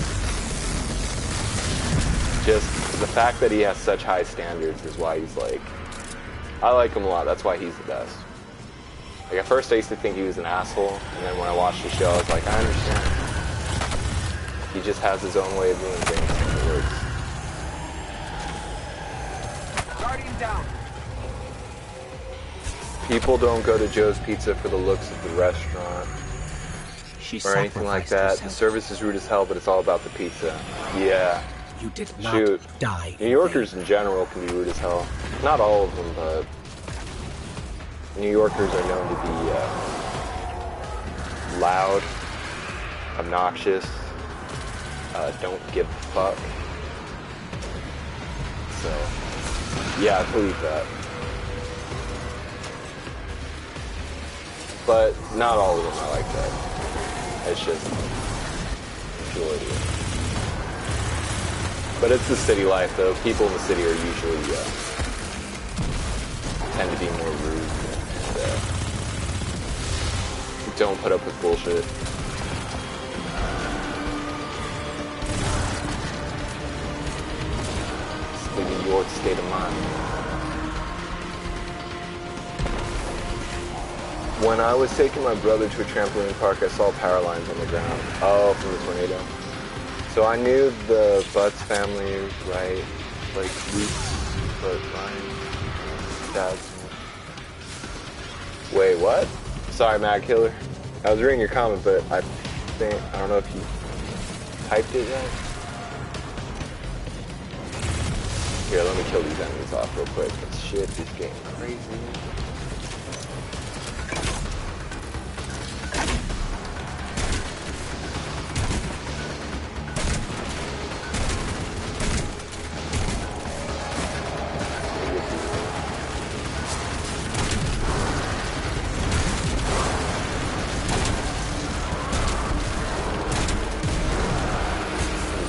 [SPEAKER 1] just the fact that he has such high standards is why he's, like, I like him a lot. That's why he's the best. Like, at first I used to think he was an asshole, and then when I watched the show, I was like, I understand. He just has his own way of doing things, and it works.
[SPEAKER 3] Guardian down.
[SPEAKER 1] People don't go to Joe's Pizza for the looks of the restaurant
[SPEAKER 6] She
[SPEAKER 1] or anything like
[SPEAKER 6] sacrificed
[SPEAKER 1] that. The
[SPEAKER 6] herself.
[SPEAKER 1] service is rude as hell, but it's all about the pizza. Yeah.
[SPEAKER 6] You did not
[SPEAKER 1] Shoot.
[SPEAKER 6] die.
[SPEAKER 1] New Yorkers in general can be rude as hell. Not all of them, but New Yorkers are known to be loud, obnoxious, don't give a fuck. So, yeah, I believe that. But not all of them are like that. It's just majority. But it's the city life, though. People in the city are usually tend to be more rude and don't put up with bullshit. It's the New York state of mind. When I was taking my brother to a trampoline park, I saw power lines on the ground. Oh, from the tornado. So I knew the Butts family, right? Like Luke's, but mine, dad's. Wait, what? Sorry, Mad Killer. I was reading your comment, but I don't know if you typed it right. Here, let me kill these enemies off real quick. This shit is getting crazy.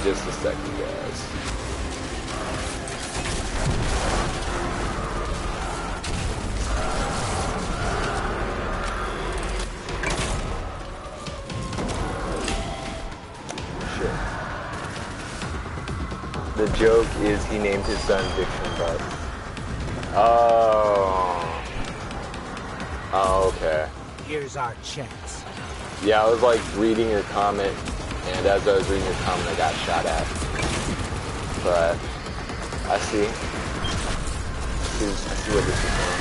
[SPEAKER 1] Just a second, guys. Shit. The joke is he named his son Diction Butt. Oh, okay.
[SPEAKER 6] Here's our chance.
[SPEAKER 1] Yeah, I was like reading your comment, and as I was reading your comment, I got shot at. But I see. I see what this is doing.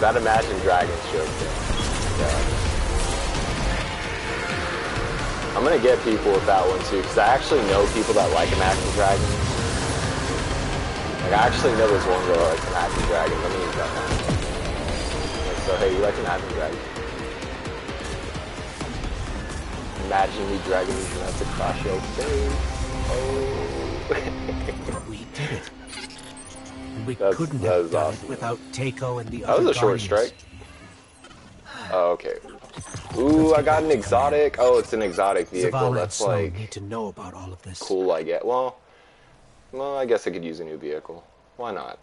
[SPEAKER 1] That Imagine Dragons joke thing. Yeah. I'm gonna get people with that one too, because I actually know people that like Imagine Dragons. Like, I actually know there's one girl that likes Imagine Dragons. Let me use that one. Like, so, hey, you like Imagine Dragons? Imagine me dragging these nuts across your face. Oh.
[SPEAKER 6] We did it. We
[SPEAKER 1] That
[SPEAKER 6] couldn't
[SPEAKER 1] was
[SPEAKER 6] have done
[SPEAKER 1] awesome.
[SPEAKER 6] it without Takeo and the
[SPEAKER 1] That
[SPEAKER 6] other
[SPEAKER 1] was a short
[SPEAKER 6] Guardians.
[SPEAKER 1] strike. Oh, okay. Ooh, I got an exotic. Oh, it's an exotic vehicle.
[SPEAKER 6] Zavala and
[SPEAKER 1] That's
[SPEAKER 6] Sloan
[SPEAKER 1] like
[SPEAKER 6] need to know about all of this.
[SPEAKER 1] cool, I get. Well, I guess I could use a new vehicle. Why not?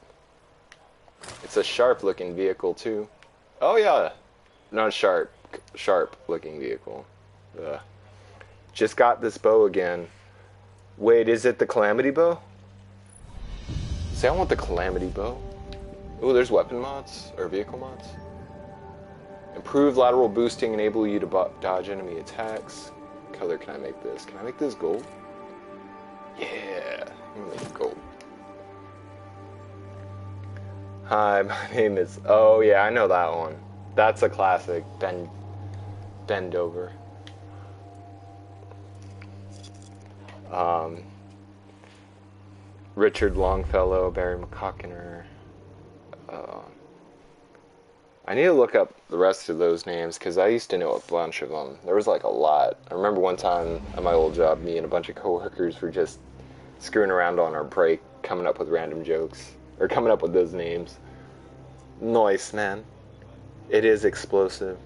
[SPEAKER 1] It's a sharp-looking vehicle too. Oh yeah, not sharp-looking vehicle. Ugh. Just got this bow again. Wait, is it the Calamity bow? Say I want the Calamity bow. Ooh, there's weapon mods or vehicle mods. Improved lateral boosting, enable you to dodge enemy attacks. What color can I make this? Can I make this gold? Yeah, I'm gonna make it gold. Hi, my name is. Oh yeah, I know that one. That's a classic. Bend over. Richard Longfellow, Barry McCockiner. I need to look up the rest of those names because I used to know a bunch of them. There was like a lot. I remember one time at my old job, me and a bunch of coworkers were just screwing around on our break, coming up with random jokes or coming up with those names. Nice, man. It is explosive.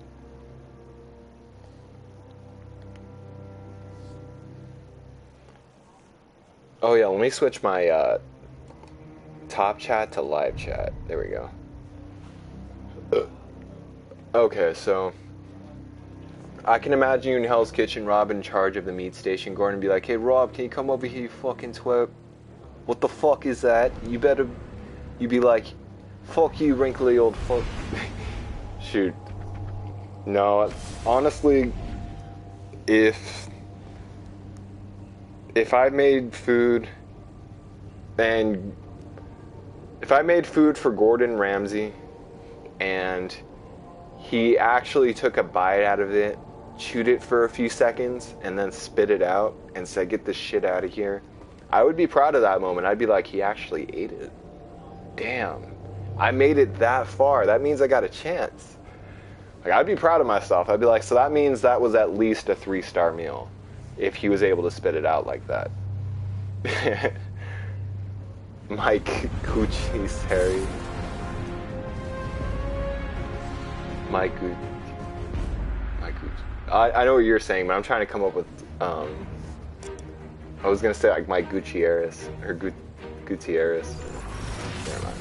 [SPEAKER 1] Oh yeah, let me switch my top chat to live chat. There we go. Okay, so I can imagine you in Hell's Kitchen, Rob in charge of the meat station, Gordon, and be like, "Hey Rob, can you come over here, you fucking twerp? What the fuck is that? You be like, fuck you, wrinkly old fuck." Shoot. No, honestly, if if I made food, and if I made food for Gordon Ramsay, and he actually took a bite out of it, chewed it for a few seconds, and then spit it out and said, "Get this shit out of here," I would be proud of that moment. I'd be like, he actually ate it. Damn. I made it that far. That means I got a chance. Like, I'd be proud of myself. I'd be like, so that means that was at least a 3-star meal if he was able to spit it out like that. Mike Gucci's Harry. Mike Gucci. I know what you're saying, but I'm trying to come up with, I was going to say like Mike Gutierrez, or Gutierrez. Never mind.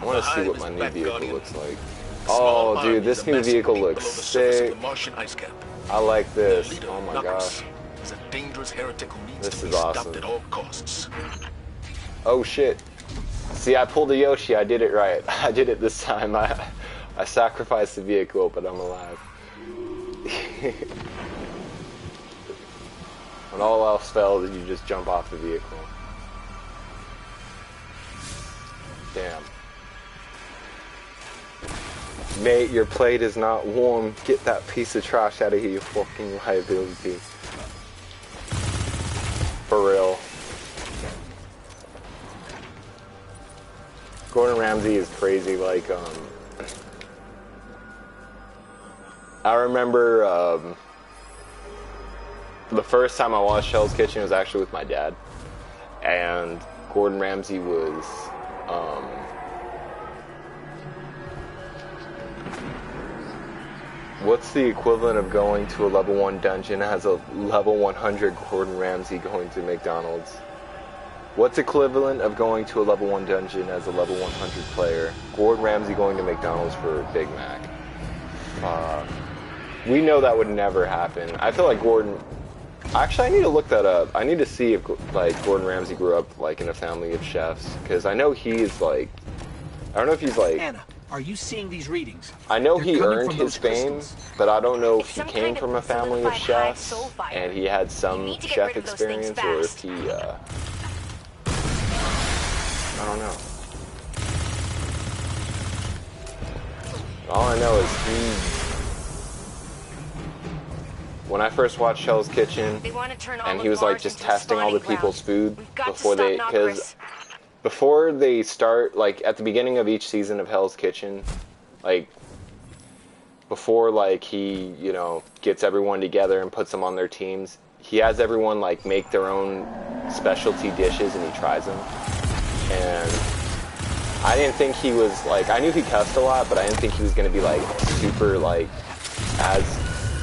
[SPEAKER 1] I want to see what my new vehicle looks like. Oh, dude, this new vehicle looks sick. I like this. Oh my gosh. This is awesome. Oh shit. See, I pulled a Yoshi. I did it right. I did it this time. I sacrificed the vehicle, but I'm alive. When all else fails, you just jump off the vehicle. Damn. Mate, your plate is not warm. Get that piece of trash out of here, you fucking liability. For real. Gordon Ramsay is crazy. Like, I remember the first time I watched Hell's Kitchen was actually with my dad, and Gordon Ramsay was what's the equivalent of going to a level 1 dungeon as a level 100 Gordon Ramsay going to McDonald's? What's equivalent of going to a level 1 dungeon as a level 100 player? Gordon Ramsay going to McDonald's for a Big Mac. We know that would never happen. I feel like Gordon... Actually, I need to look that up. I need to see if, like, Gordon Ramsay grew up, like, in a family of chefs. Because I know he's, like... I don't know if he's, like...
[SPEAKER 6] Anna, are you seeing these readings?
[SPEAKER 1] I know
[SPEAKER 6] They're
[SPEAKER 1] he
[SPEAKER 6] coming
[SPEAKER 1] earned
[SPEAKER 6] from
[SPEAKER 1] his
[SPEAKER 6] those
[SPEAKER 1] fame,
[SPEAKER 6] crystals.
[SPEAKER 1] but I don't know if
[SPEAKER 7] It's
[SPEAKER 1] he
[SPEAKER 7] some
[SPEAKER 1] came
[SPEAKER 7] kind
[SPEAKER 1] from
[SPEAKER 7] of
[SPEAKER 1] a family of
[SPEAKER 7] solidified hive
[SPEAKER 1] chefs,
[SPEAKER 7] soul fire.
[SPEAKER 1] and he had
[SPEAKER 7] You
[SPEAKER 1] some
[SPEAKER 7] need to get
[SPEAKER 1] chef
[SPEAKER 7] rid of those things
[SPEAKER 1] experience, or if
[SPEAKER 7] fast.
[SPEAKER 1] he, I don't know. All I know is when I first watched Hell's Kitchen,
[SPEAKER 7] They want to turn all
[SPEAKER 1] and
[SPEAKER 7] of
[SPEAKER 1] he was like
[SPEAKER 7] Mars
[SPEAKER 1] just
[SPEAKER 7] into a
[SPEAKER 1] testing all the
[SPEAKER 7] spawning
[SPEAKER 1] people's
[SPEAKER 7] ground.
[SPEAKER 1] food
[SPEAKER 7] We've got to
[SPEAKER 1] before
[SPEAKER 7] stop
[SPEAKER 1] they,
[SPEAKER 7] now,
[SPEAKER 1] because
[SPEAKER 7] Chris.
[SPEAKER 1] before they start, like at the beginning of each season of Hell's Kitchen, like before like he, you know, gets everyone together and puts them on their teams, he has everyone like make their own specialty dishes and he tries them. And I didn't think he was like, I knew he cussed a lot, but I didn't think he was going to be like super like as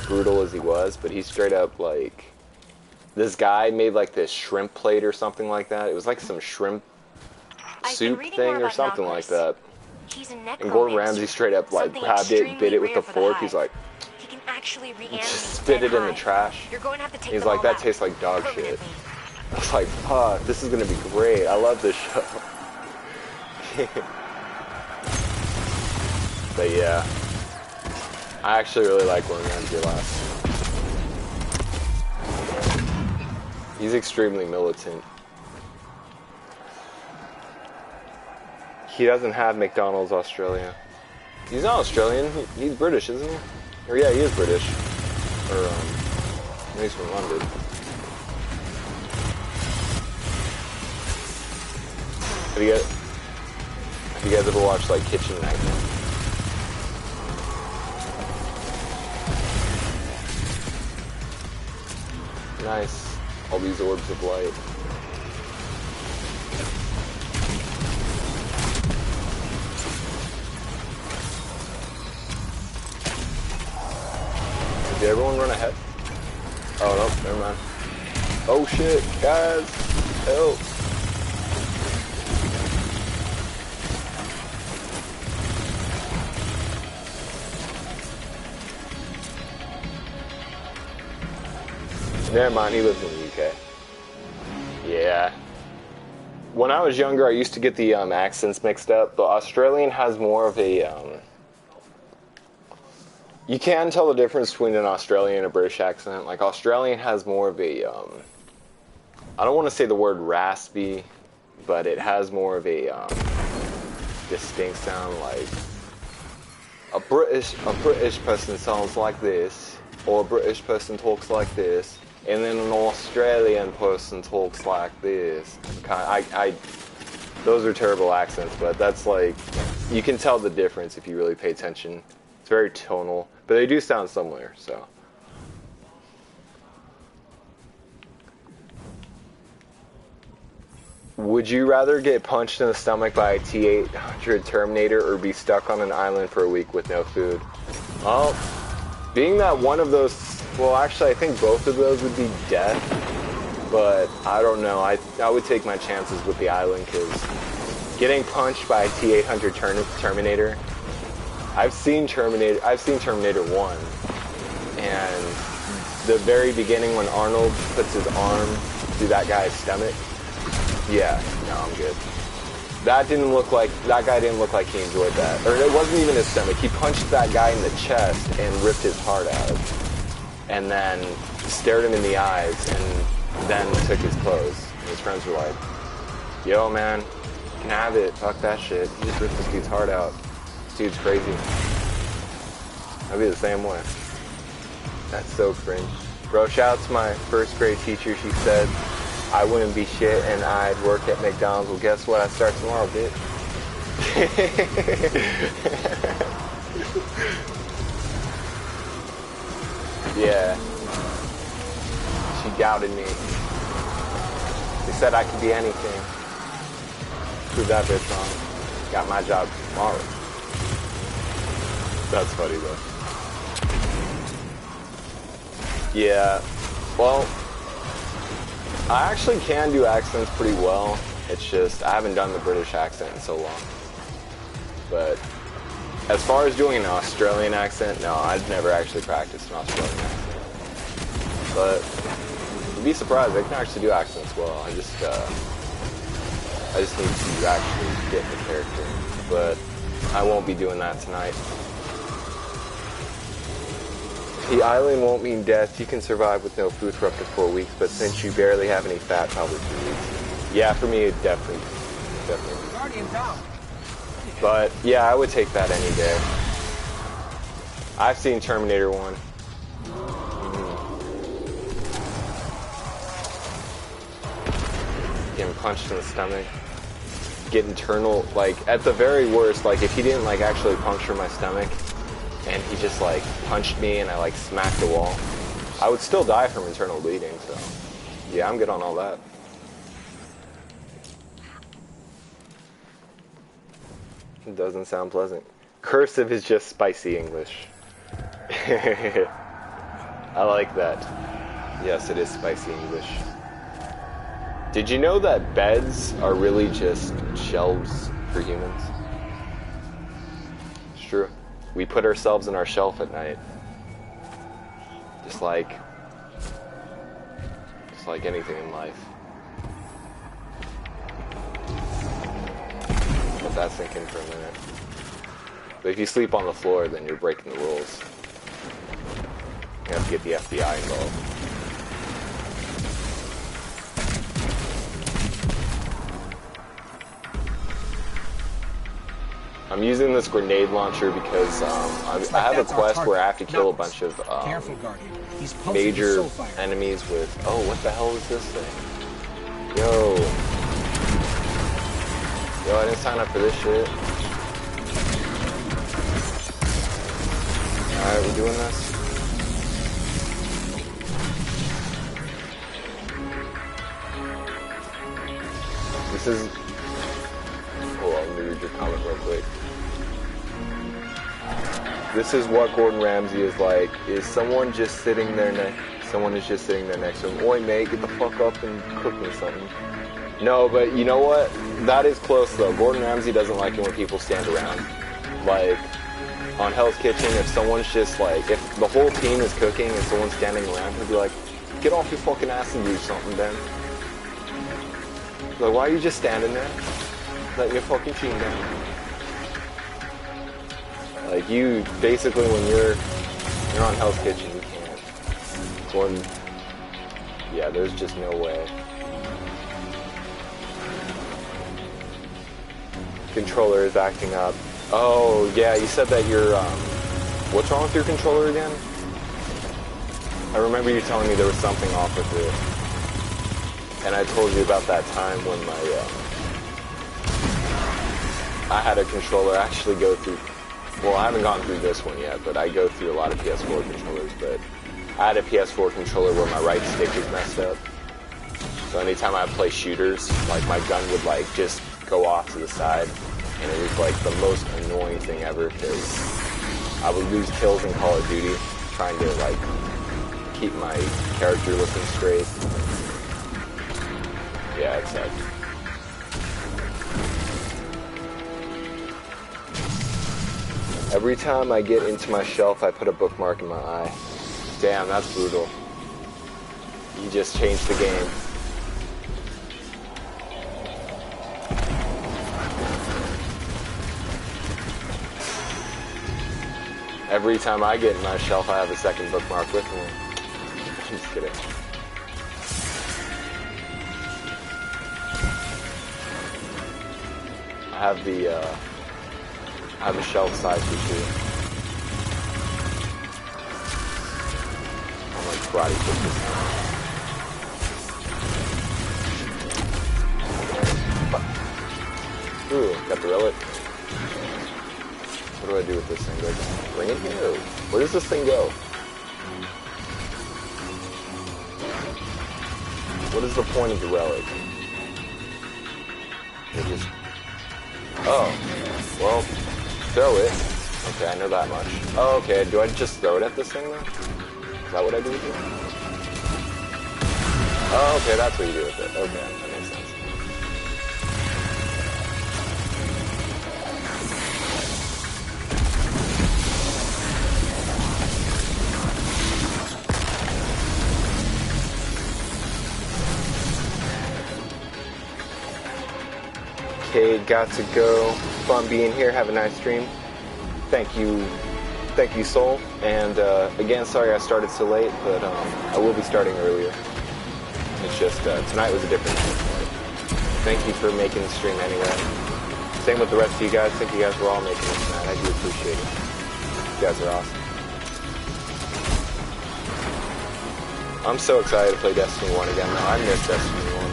[SPEAKER 1] brutal as he was. But he straight up like, this guy made like this shrimp plate or something like that. It was like some shrimp soup thing or something like that.
[SPEAKER 7] He's a
[SPEAKER 1] And
[SPEAKER 7] necromancer.
[SPEAKER 1] Gordon Ramsay straight up like
[SPEAKER 7] Something
[SPEAKER 1] grabbed it, bit it with
[SPEAKER 7] extremely
[SPEAKER 1] a
[SPEAKER 7] rare for
[SPEAKER 1] fork.
[SPEAKER 7] the
[SPEAKER 1] He's
[SPEAKER 7] hive.
[SPEAKER 1] like,
[SPEAKER 7] He can actually reanimate
[SPEAKER 1] spit
[SPEAKER 7] dead
[SPEAKER 1] it in the
[SPEAKER 7] hive.
[SPEAKER 1] trash.
[SPEAKER 7] You're going to have to take
[SPEAKER 1] He's
[SPEAKER 7] them
[SPEAKER 1] like,
[SPEAKER 7] all
[SPEAKER 1] that
[SPEAKER 7] out.
[SPEAKER 1] tastes like dog shit.
[SPEAKER 7] Permanently.
[SPEAKER 1] I was like, fuck, this is gonna be great. I love this show. But yeah, I actually really like Gordon Ramsay a lot. He's extremely militant. He doesn't have McDonald's Australia. He's not Australian. He's British, isn't he? Or yeah, he is British. Or he's from London. Have you guys ever watched like Kitchen Nightmare? Nice. All these orbs of light. Did everyone run ahead? Oh no, never mind. Oh shit, guys, help! Never mind, he lives in the UK. Yeah. When I was younger, I used to get the accents mixed up. The Australian has more of a You can tell the difference between an Australian and a British accent. Like, Australian has more of a, I don't want to say the word raspy, but it has more of a distinct sound. Like, a British person sounds like this, or a British person talks like this, and then an Australian person talks like this. Those are terrible accents, but that's like, you can tell the difference if you really pay attention. It's very tonal, but they do sound similar, so. Would you rather get punched in the stomach by a T-800 Terminator or be stuck on an island for a week with no food? Well, being that one of those, well, actually, I think both of those would be death, but I don't know. I would take my chances with the island, because getting punched by a T-800 Terminator, I've seen Terminator 1, and the very beginning when Arnold puts his arm through that guy's stomach, yeah, no, I'm good. That guy didn't look like he enjoyed that. Or it wasn't even his stomach. He punched that guy in the chest and ripped his heart out. And then stared him in the eyes and then took his clothes. And his friends were like, yo, man, you can have it. Fuck that shit. He just ripped this dude's heart out. This dude's crazy. I'd be the same way. That's so cringe. Bro, shout out to my first grade teacher. She said, I wouldn't be shit and I'd work at McDonald's. Well, guess what? I start tomorrow, bitch. Yeah. She doubted me. They said I could be anything. Prove that bitch wrong. Got my job tomorrow. That's funny, though. Yeah. Well, I actually can do accents pretty well. It's just, I haven't done the British accent in so long. But as far as doing an Australian accent, no, I've never actually practiced an Australian accent. But you'd be surprised, I can actually do accents well. I just need to actually get in the character. But I won't be doing that tonight. The island won't mean death. You can survive with no food for up to 4 weeks, but since you barely have any fat, probably 2 weeks. Yeah, for me, it definitely.
[SPEAKER 6] Guardian's out.
[SPEAKER 1] But yeah, I would take that any day. I've seen Terminator 1. Getting punched in the stomach. Get internal, like, at the very worst, like, if he didn't, like, actually puncture my stomach, and he just, like, punched me and I, like, smacked the wall, I would still die from internal bleeding, so, yeah, I'm good on all that. It doesn't sound pleasant. Cursive is just spicy English. I like that. Yes, it is spicy English. Did you know that beds are really just shelves for humans? It's true. We put ourselves in our shelf at night. Just like anything in life. Let that sink in for a minute. But if you sleep on the floor, then you're breaking the rules. You have to get the FBI involved. I'm using this grenade launcher because I have a quest where I have to kill a bunch of major enemies with... Oh, what the hell is this thing? Yo, I didn't sign up for this shit. Alright, we're doing this. This is... Hold on, let me read your comment real quick. This is what Gordon Ramsay is like. Is someone just sitting there someone is just sitting there next to him. Oi, mate, get the fuck up and cook me something. No, but you know what? That is close, though. Gordon Ramsay doesn't like it when people stand around. Like, on Hell's Kitchen, if someone's just like, if the whole team is cooking and someone's standing around, he'll be like, get off your fucking ass and do something, then. Like, why are you just standing there? Letting your fucking team down. Like, you, basically, when you're You're on Hell's Kitchen, you can't. One, yeah, there's just no way. Controller is acting up. Oh, yeah, you said that your, what's wrong with your controller again? I remember you telling me there was something off with it. And I told you about that time when I had a controller actually go through, well, I haven't gone through this one yet, but I go through a lot of PS4 controllers, but I had a PS4 controller where my right stick was messed up. So anytime I play shooters, like my gun would like just go off to the side, and it was like the most annoying thing ever because I would lose kills in Call of Duty trying to like keep my character looking straight. Yeah, it sucked. Every time I get into my shelf, I put a bookmark in my eye. Damn, that's brutal. You just changed the game. Every time I get in my shelf, I have a second bookmark with me. I'm just kidding. I have the shelf size issue. I'm like karate kick this. Ooh, got the relic. What do I do with this thing? Do I just bring it here? Or where does this thing go? What is the point of the relic? It just... Oh. Well, throw it. Okay, I know that much. Oh, okay. Do I just throw it at this thing, though? Is that what I do with it? Oh, okay. That's what you do with it. Okay, that makes sense. Okay, got to go. Fun being here. Have a nice stream. Thank you, Soul. And again, sorry I started so late, but I will be starting earlier. It's just tonight was a different night. Thank you for making the stream anyway. Same with the rest of you guys. Thank you guys for all making it tonight. I do appreciate it. You guys are awesome. I'm so excited to play Destiny 1 again, though. I miss Destiny 1.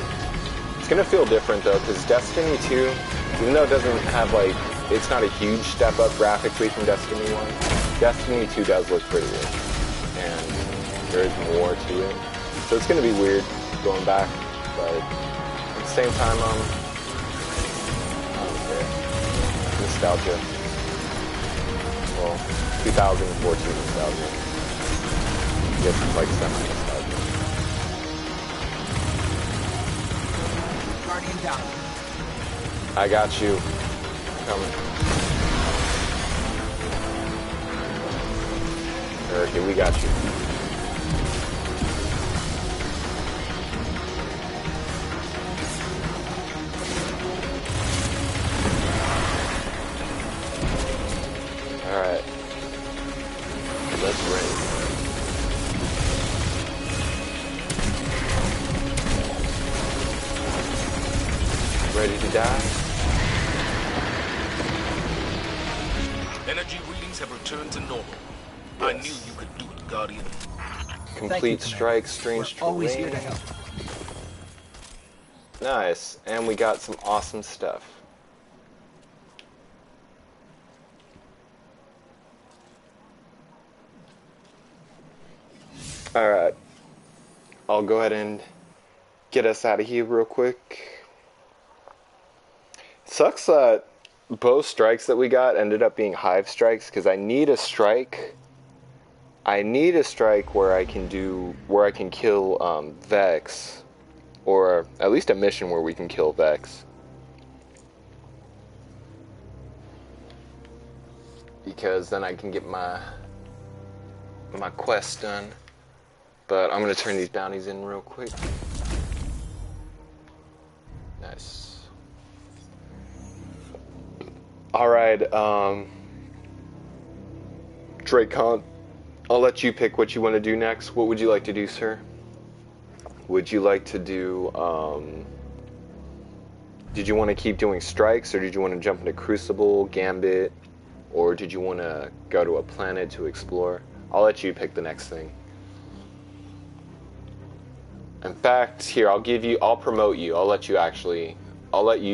[SPEAKER 1] It's gonna feel different though, because Destiny 2, even though it doesn't have like, it's not a huge step up graphically from Destiny 1, Destiny 2 does look pretty good, and there is more to it. So it's gonna be weird going back, but at the same time, I don't care. Nostalgia. Well, 2014 nostalgia. I guess it's like semi-nostalgia.
[SPEAKER 6] Down.
[SPEAKER 1] I got you. Coming. Okay, we got you. Alright. Let's raid. Ready to die?
[SPEAKER 5] Energy readings have returned to normal. I knew you could do it, Guardian.
[SPEAKER 1] Complete strike, strange terrain.
[SPEAKER 6] Always here to help.
[SPEAKER 1] Nice, and we got some awesome stuff. Alright. I'll go ahead and get us out of here real quick. Sucks that both strikes that we got ended up being hive strikes, because I need a strike. I need a strike where I can kill Vex, or at least a mission where we can kill Vex. Because then I can get my quest done. But I'm gonna turn these bounties in real quick. Nice. Alright, Drake Hunt, I'll let you pick what you want to do next. What would you like to do, sir? Would you like to do, did you want to keep doing strikes, or did you want to jump into Crucible, Gambit, or did you want to go to a planet to explore? I'll let you pick the next thing. In fact, here, I'll promote you. I'll let you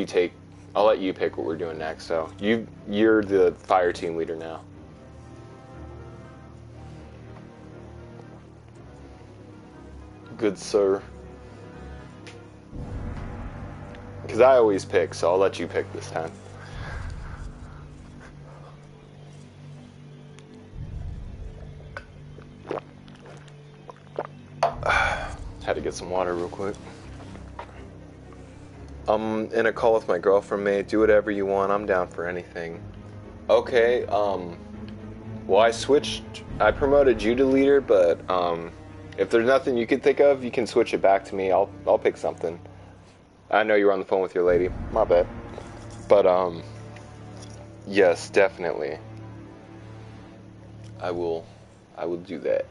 [SPEAKER 1] pick what we're doing next. So you're the fire team leader now. Good sir. Because I always pick, so I'll let you pick this time. Had to get some water real quick. I'm in a call with my girlfriend, mate. Do whatever you want. I'm down for anything. Okay, well, I promoted you to leader, but, if there's nothing you can think of, you can switch it back to me. I'll pick something. I know you're on the phone with your lady. My bad. But, yes, definitely. I will do that.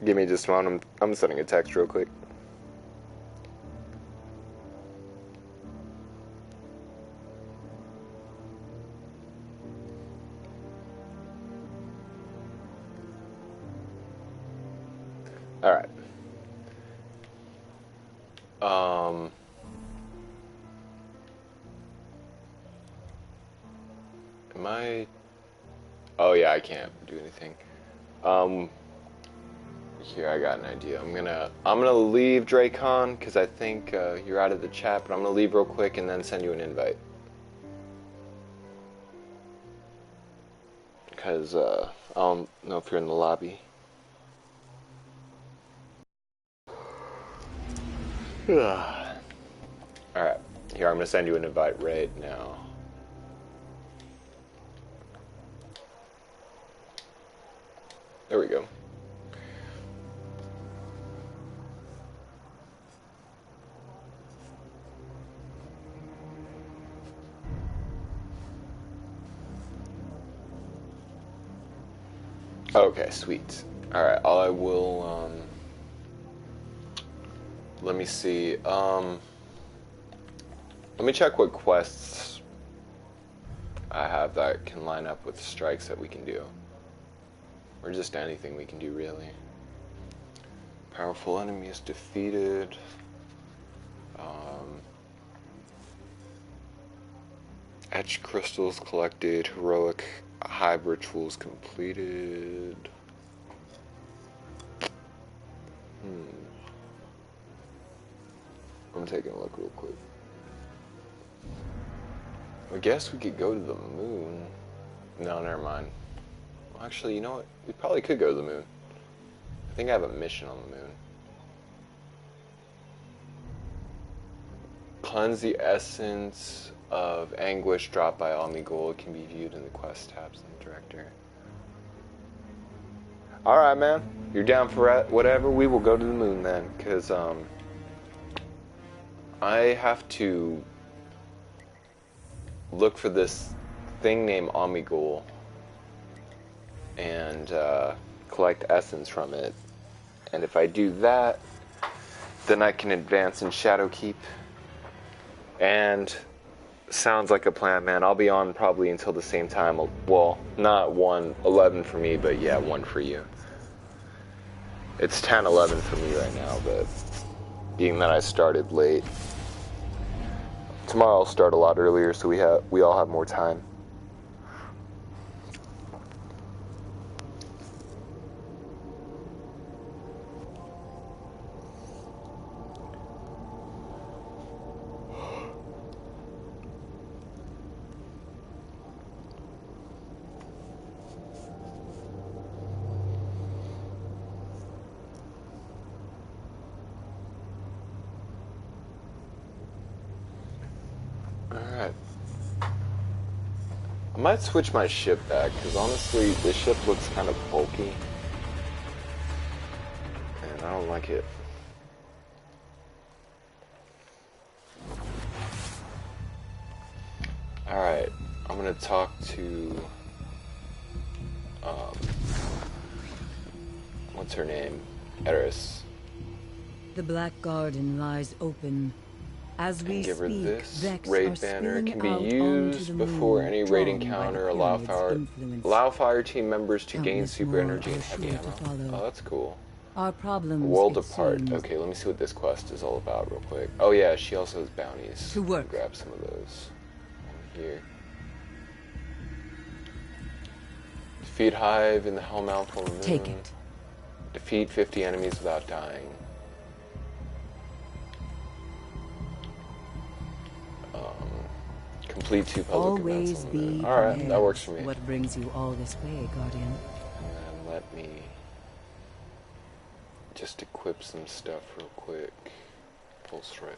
[SPEAKER 1] Give me just a moment. I'm sending a text real quick. All right. Am I? Oh yeah, I can't do anything. Here, I got an idea. I'm gonna leave Dracon because I think you're out of the chat, but I'm gonna leave real quick and then send you an invite. Because I don't know if you're in the lobby. Alright, here, I'm gonna send you an invite right now. There we go. Okay, sweet. Alright, I will, let me see, let me check what quests I have that can line up with strikes that we can do. Or just anything we can do, really. Powerful enemies defeated. Etched crystals collected. Heroic hive rituals completed. I'm taking a look real quick. I guess we could go to the moon. No, never mind. Well, actually, you know what? We probably could go to the moon. I think I have a mission on the moon. Cleanse the essence of anguish dropped by Omnigul. It can be viewed in the quest tabs in the director. Alright, man. You're down for whatever. We will go to the moon then. Because, I have to look for this thing named Omnigul and collect essence from it. And if I do that, then I can advance in Shadowkeep. And sounds like a plan, man. I'll be on probably until the same time. Well, not 1:11 for me, but yeah, 1 for you. It's 10:11 for me right now, but being that I started late, tomorrow I'll start a lot earlier, so we all have more time. Alright. I might switch my ship back, because honestly, this ship looks kind of bulky. And I don't like it. Alright, I'm gonna talk to... what's her name? Eris.
[SPEAKER 8] The Black Garden lies open. As we
[SPEAKER 1] Give her
[SPEAKER 8] speak,
[SPEAKER 1] this
[SPEAKER 8] Vex
[SPEAKER 1] raid
[SPEAKER 8] are
[SPEAKER 1] banner. It
[SPEAKER 8] spilling
[SPEAKER 1] can be
[SPEAKER 8] out onto
[SPEAKER 1] used
[SPEAKER 8] the
[SPEAKER 1] before
[SPEAKER 8] moon,
[SPEAKER 1] any raid
[SPEAKER 8] drawn by the
[SPEAKER 1] encounter.
[SPEAKER 8] pyramid's influence.
[SPEAKER 1] Allow fire team members to gain
[SPEAKER 8] Countless
[SPEAKER 1] super
[SPEAKER 8] more
[SPEAKER 1] energy and
[SPEAKER 8] are
[SPEAKER 1] heavy
[SPEAKER 8] sure to
[SPEAKER 1] ammo.
[SPEAKER 8] follow.
[SPEAKER 1] Oh, that's cool.
[SPEAKER 8] Our problems,
[SPEAKER 1] World
[SPEAKER 8] it
[SPEAKER 1] apart.
[SPEAKER 8] seems,
[SPEAKER 1] Okay, let me see what this quest is all about real quick. Oh yeah, she also has bounties.
[SPEAKER 8] To work.
[SPEAKER 1] Grab some of those. Here. Defeat Hive in the Hellmouth on the moon.
[SPEAKER 8] Take it.
[SPEAKER 1] Defeat 50 enemies without dying. Complete 2 public
[SPEAKER 8] Always
[SPEAKER 1] events on the
[SPEAKER 8] be
[SPEAKER 1] moon. Alright,
[SPEAKER 8] prepared.
[SPEAKER 1] that works for me.
[SPEAKER 8] What brings you all this way, Guardian?
[SPEAKER 1] And let me just equip some stuff real quick. Pulse rifle.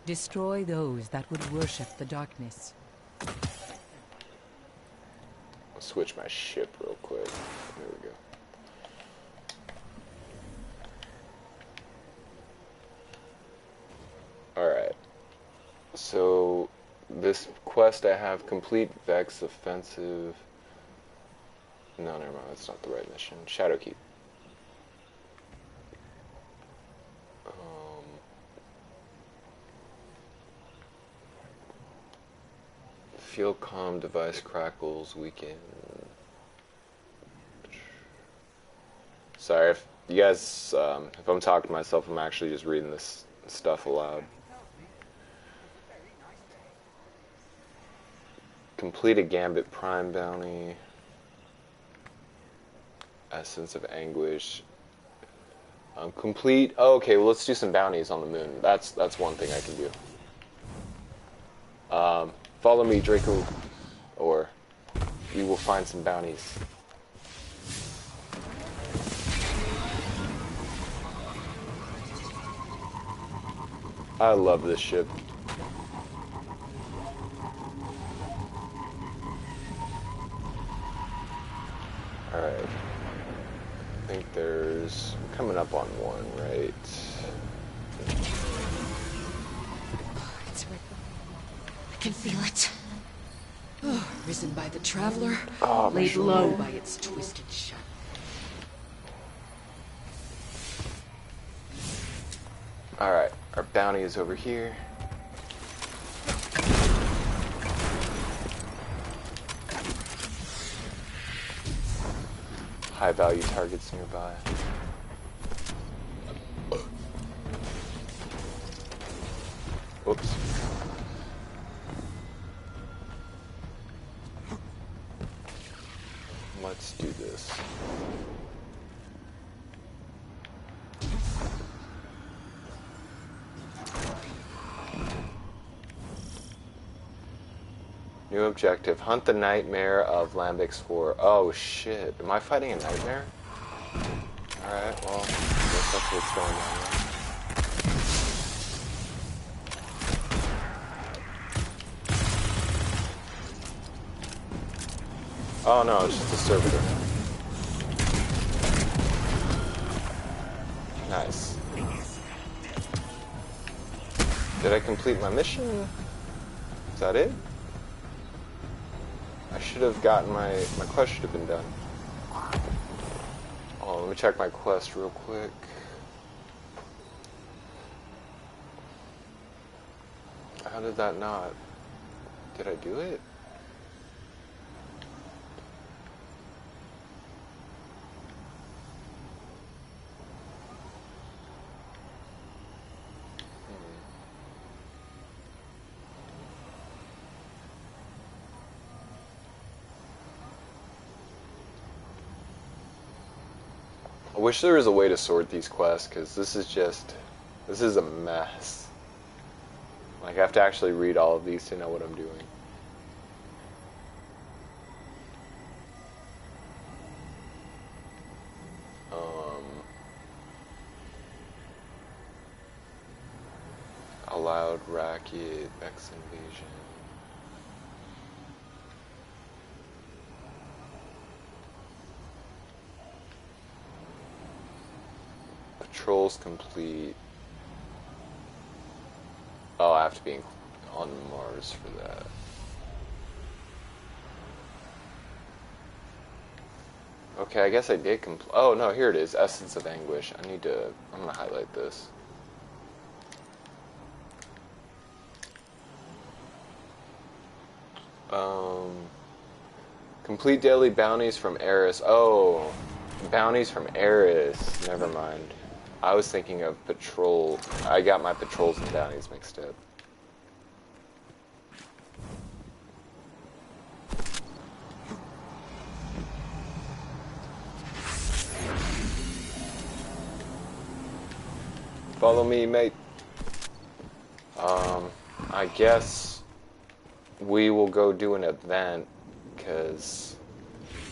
[SPEAKER 8] Destroy those that would worship the darkness.
[SPEAKER 1] I'll switch my ship real quick. There we go. Alright. So, this quest I have, complete Vex offensive. No, never mind, that's not the right mission. Shadowkeep. Feel calm, device crackles, weaken. Sorry if you guys, if I'm talking to myself, I'm actually just reading this stuff aloud. Complete a Gambit Prime bounty. Essence of Anguish. Complete. Oh, okay, well, let's do some bounties on the moon. That's one thing I can do. Follow me, Draco, or we will find some bounties. I love this ship. Alright. I think there's... coming up on one, right?
[SPEAKER 9] It's right. I can feel it. Oh, risen by the traveler, laid low by its twisted shadow.
[SPEAKER 1] Alright, our bounty is over here. High value targets nearby. Whoops. Let's do this. New objective, hunt the nightmare of Lambix 4. Oh shit, am I fighting a nightmare? Alright, well, I guess that's what's going on there. Oh no, it's just a servitor. Nice. Did I complete my mission? Is that it? I should have gotten my quest should have been done. Oh, let me check my quest real quick. How did that not? Did I do it? I wish there was a way to sort these quests, because this is a mess. Like, I have to actually read all of these to know what I'm doing. Loud racket, X invasion. Patrols complete. Oh, I have to be on Mars for that. Okay, I guess I did complete. Oh no, here it is. Essence of Anguish. I'm gonna highlight this. Complete daily bounties from Eris. Oh, bounties from Eris. Never mind. I was thinking of patrol. I got my patrols and bounties mixed up. Follow me, mate. I guess we will go do an event, because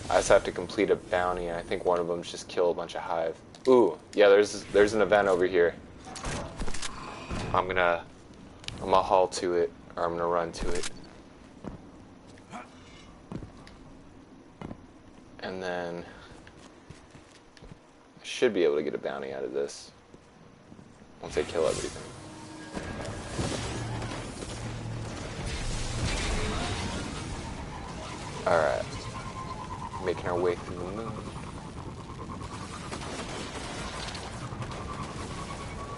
[SPEAKER 1] I just have to complete a bounty, and I think one of them just kill a bunch of hive. Ooh, yeah, there's an event over here. I'm gonna haul to it, or I'm gonna run to it. And then I should be able to get a bounty out of this once I kill everything. Alright. Making our way through the moon.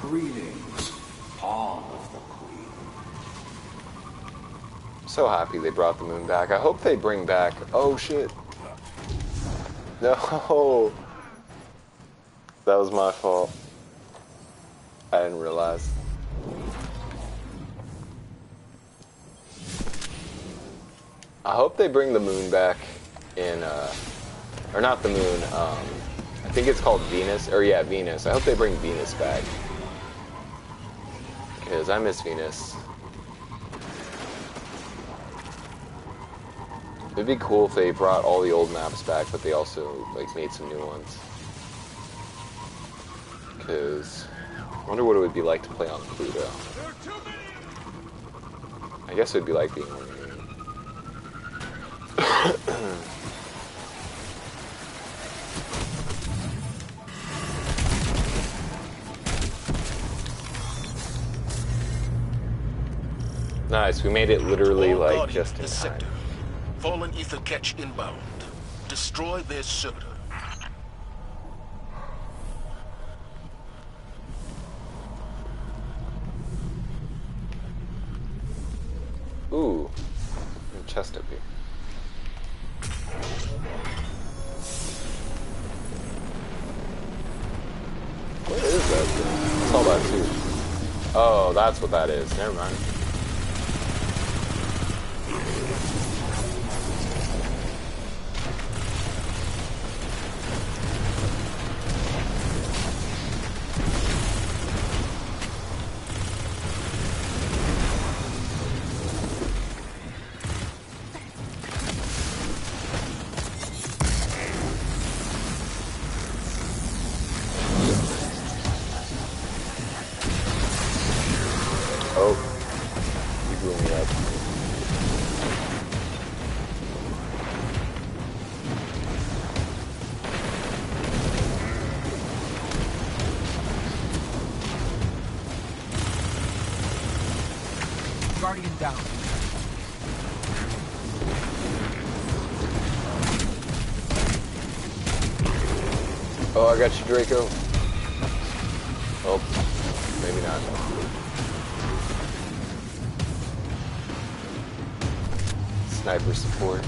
[SPEAKER 10] Greetings, Pawn of the Queen.
[SPEAKER 1] I'm so happy they brought the moon back. I hope they bring back... Oh, shit. No. That was my fault. I didn't realize. I hope they bring the moon back in, or not the moon, I think it's called Venus, or yeah, Venus. I hope they bring Venus back. Because I miss Venus. It'd be cool if they brought all the old maps back, but they also, like, made some new ones. Because I wonder what it would be like to play on Pluto. I guess it would be like being on the moon. Nice, we made it literally like just in time.
[SPEAKER 5] Fallen ether catch inbound. Destroy their servitor.
[SPEAKER 1] Ooh, chest up here. What is that thing? I saw that too. Oh, that's what that is. Never mind. Oh, he blew me up.
[SPEAKER 6] Guardian down.
[SPEAKER 1] Oh, I got you, Draco. Oh, maybe not. Sniper support.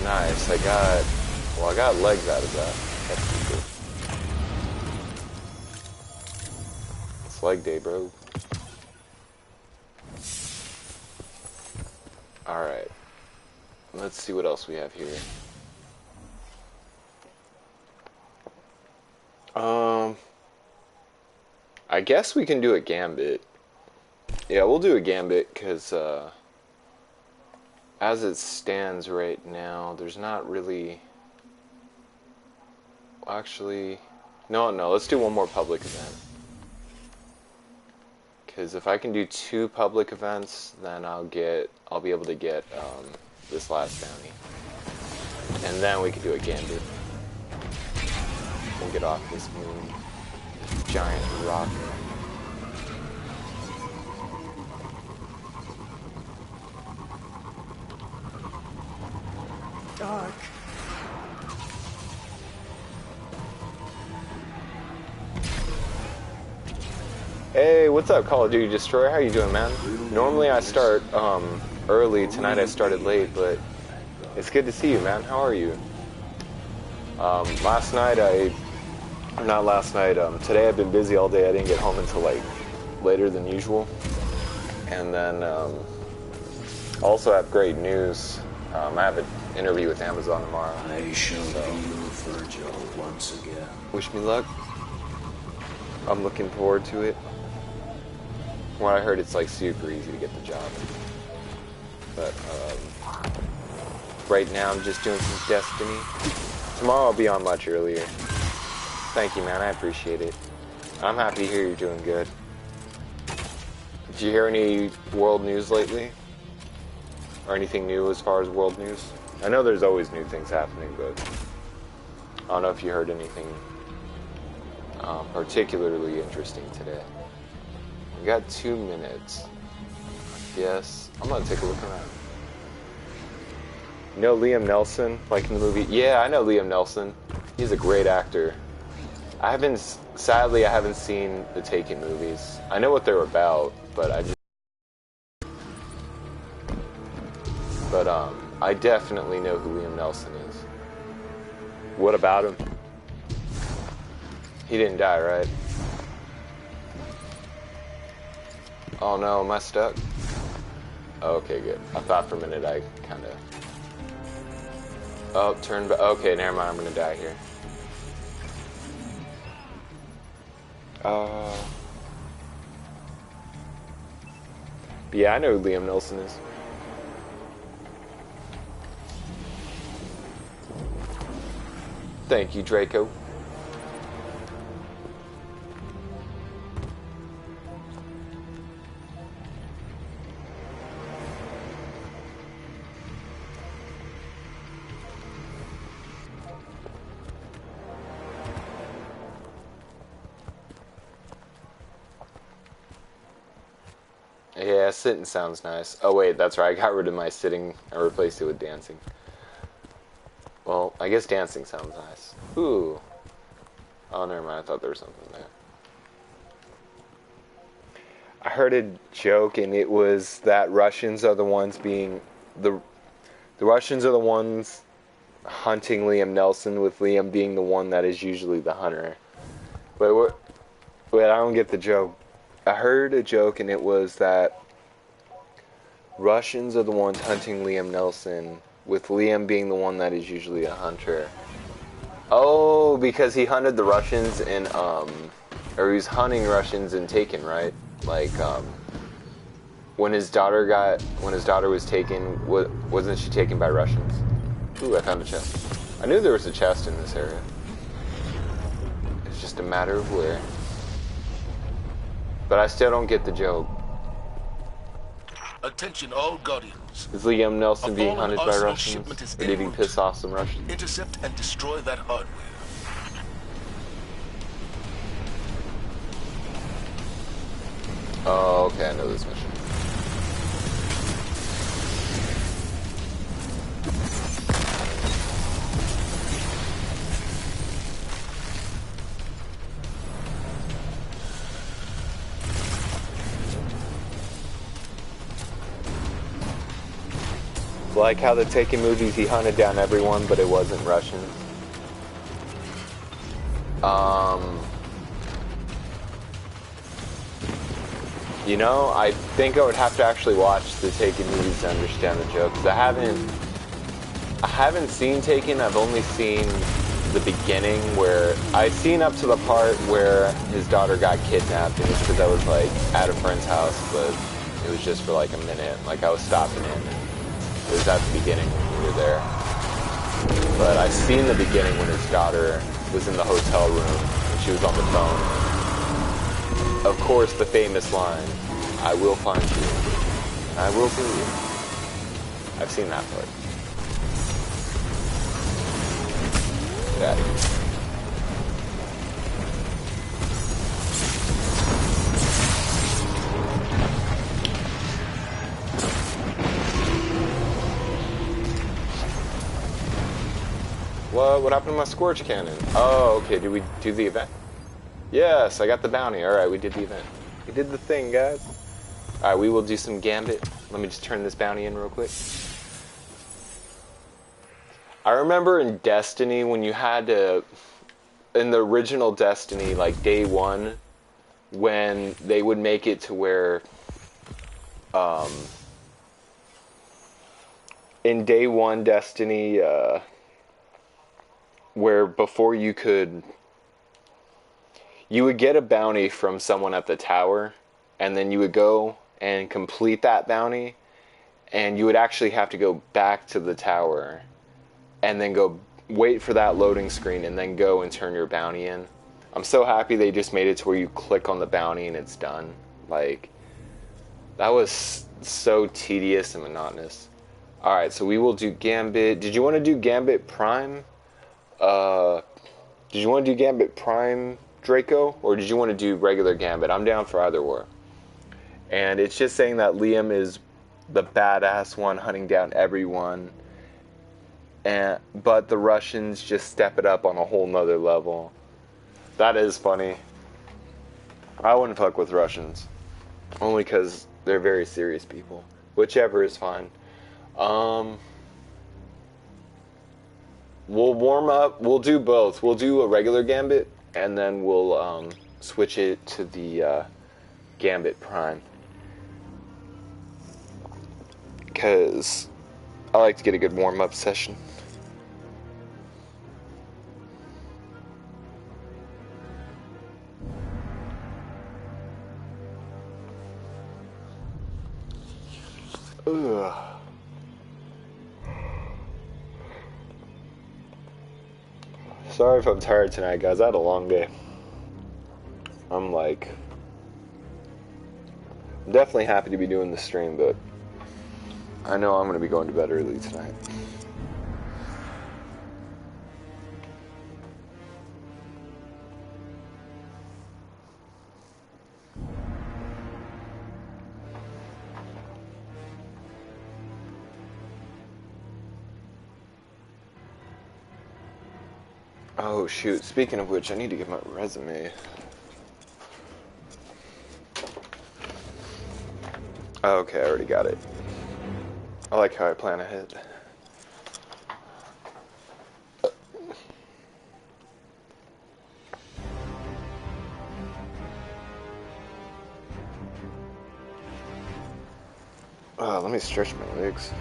[SPEAKER 1] Nice, I got legs out of that. That's pretty cool. It's leg day, bro. Alright. Let's see what else we have here. I guess we can do a gambit. Yeah, we'll do a gambit, because, as it stands right now, there's not really... Actually, no, let's do one more public event. Because if I can do 2 public events, then I'll be able to get this last bounty. And then we can do a gambit. We'll get off this moon. Giant rock.
[SPEAKER 3] Dark.
[SPEAKER 1] Hey, what's up, Call of Duty Destroyer? How you doing, man? Normally I start early. Tonight I started late, but it's good to see you, man. How are you? Today I've been busy all day. I didn't get home until like later than usual. And then also have great news. I have an interview with Amazon tomorrow.
[SPEAKER 10] I shall be Virgil once again.
[SPEAKER 1] Wish me luck. I'm looking forward to it. When I heard it's like super easy to get the job. But right now I'm just doing some Destiny. Tomorrow I'll be on much earlier. Thank you, man. I appreciate it. I'm happy to hear you're doing good. Did you hear any world news lately? Or anything new as far as world news? I know there's always new things happening, but I don't know if you heard anything particularly interesting today. We got 2 minutes. Yes, I'm gonna take a look around. You know Liam Neeson, like in the movie? Yeah, I know Liam Neeson. He's a great actor. Sadly, I haven't seen the Taken movies. I know what they're about, but I definitely know who Liam Neeson is. What about him? He didn't die, right? Oh no, am I stuck? Oh, okay, good. I thought for a minute I kind of... Oh, turn back. Okay, never mind, I'm gonna die here. But yeah, I know who Liam Neeson is. Thank you, Draco. Yeah, sitting sounds nice. Oh wait, that's right, I got rid of my sitting. I replaced it with dancing. Well, I guess dancing sounds nice. Ooh. Oh, never mind, I thought there was something there. I heard a joke, and it was that Russians are the ones being... The Russians are the ones hunting Liam Neeson, with Liam being the one that is usually the hunter. Wait, I don't get the joke. I heard a joke, and it was that Russians are the ones hunting Liam Neeson, with Liam being the one that is usually a hunter. Oh, because he hunted the Russians in, or he was hunting Russians in Taken, right? Like, when his daughter was taken, wasn't she taken by Russians? Ooh, I found a chest. I knew there was a chest in this area. It's just a matter of where. But I still don't get the joke.
[SPEAKER 5] Attention all Guardians.
[SPEAKER 1] Is Liam Neeson being hunted by Russians? Or did he piss off some Russians?
[SPEAKER 5] Intercept and destroy that hardware.
[SPEAKER 1] Oh, okay, I know this mission. Like how the Taken movies, he hunted down everyone, but it wasn't Russians. You know, I think I would have to actually watch the Taken movies to understand the jokes. I haven't seen Taken. I've only seen the beginning, where I've seen up to the part where his daughter got kidnapped, and it's because I was like at a friend's house, but it was just for like a minute. Like I was stopping in. It was at the beginning when we were there. But I seen the beginning when his daughter was in the hotel room and she was on the phone. Of course, the famous line, "I will find you. I will kill you." I've seen that part. Get out of here. What happened to my Scorch Cannon? Oh, okay, did we do the event? Yes, I got the bounty. Alright, we did the event. We did the thing, guys. Alright, we will do some Gambit. Let me just turn this bounty in real quick. I remember in Destiny when you had to... In the original Destiny, like day one, when they would make it to where... in day one Destiny, where before you would get a bounty from someone at the tower, and then you would go and complete that bounty, and you would actually have to go back to the tower, and then go wait for that loading screen, and then go and turn your bounty in. I'm so happy they just made it to where you click on the bounty and it's done. Like, that was so tedious and monotonous. Alright, so we will do Gambit. Did you want to do Gambit Prime? Did you want to do Gambit Prime Draco, or did you want to do regular Gambit? I'm down for either or. And it's just saying that Liam is the badass one hunting down everyone, but the Russians just step it up on a whole nother level. That is funny. I wouldn't fuck with Russians, only because they're very serious people. Whichever is fine. We'll warm up. We'll do both. We'll do a regular Gambit, and then we'll switch it to the Gambit Prime. Because I like to get a good warm-up session. Ugh. Sorry if I'm tired tonight, guys. I had a long day. I'm definitely happy to be doing the stream, but I know I'm going to be going to bed early tonight. Oh shoot, speaking of which, I need to get my resume. Oh, okay, I already got it. I like how I plan ahead. Let me stretch my legs.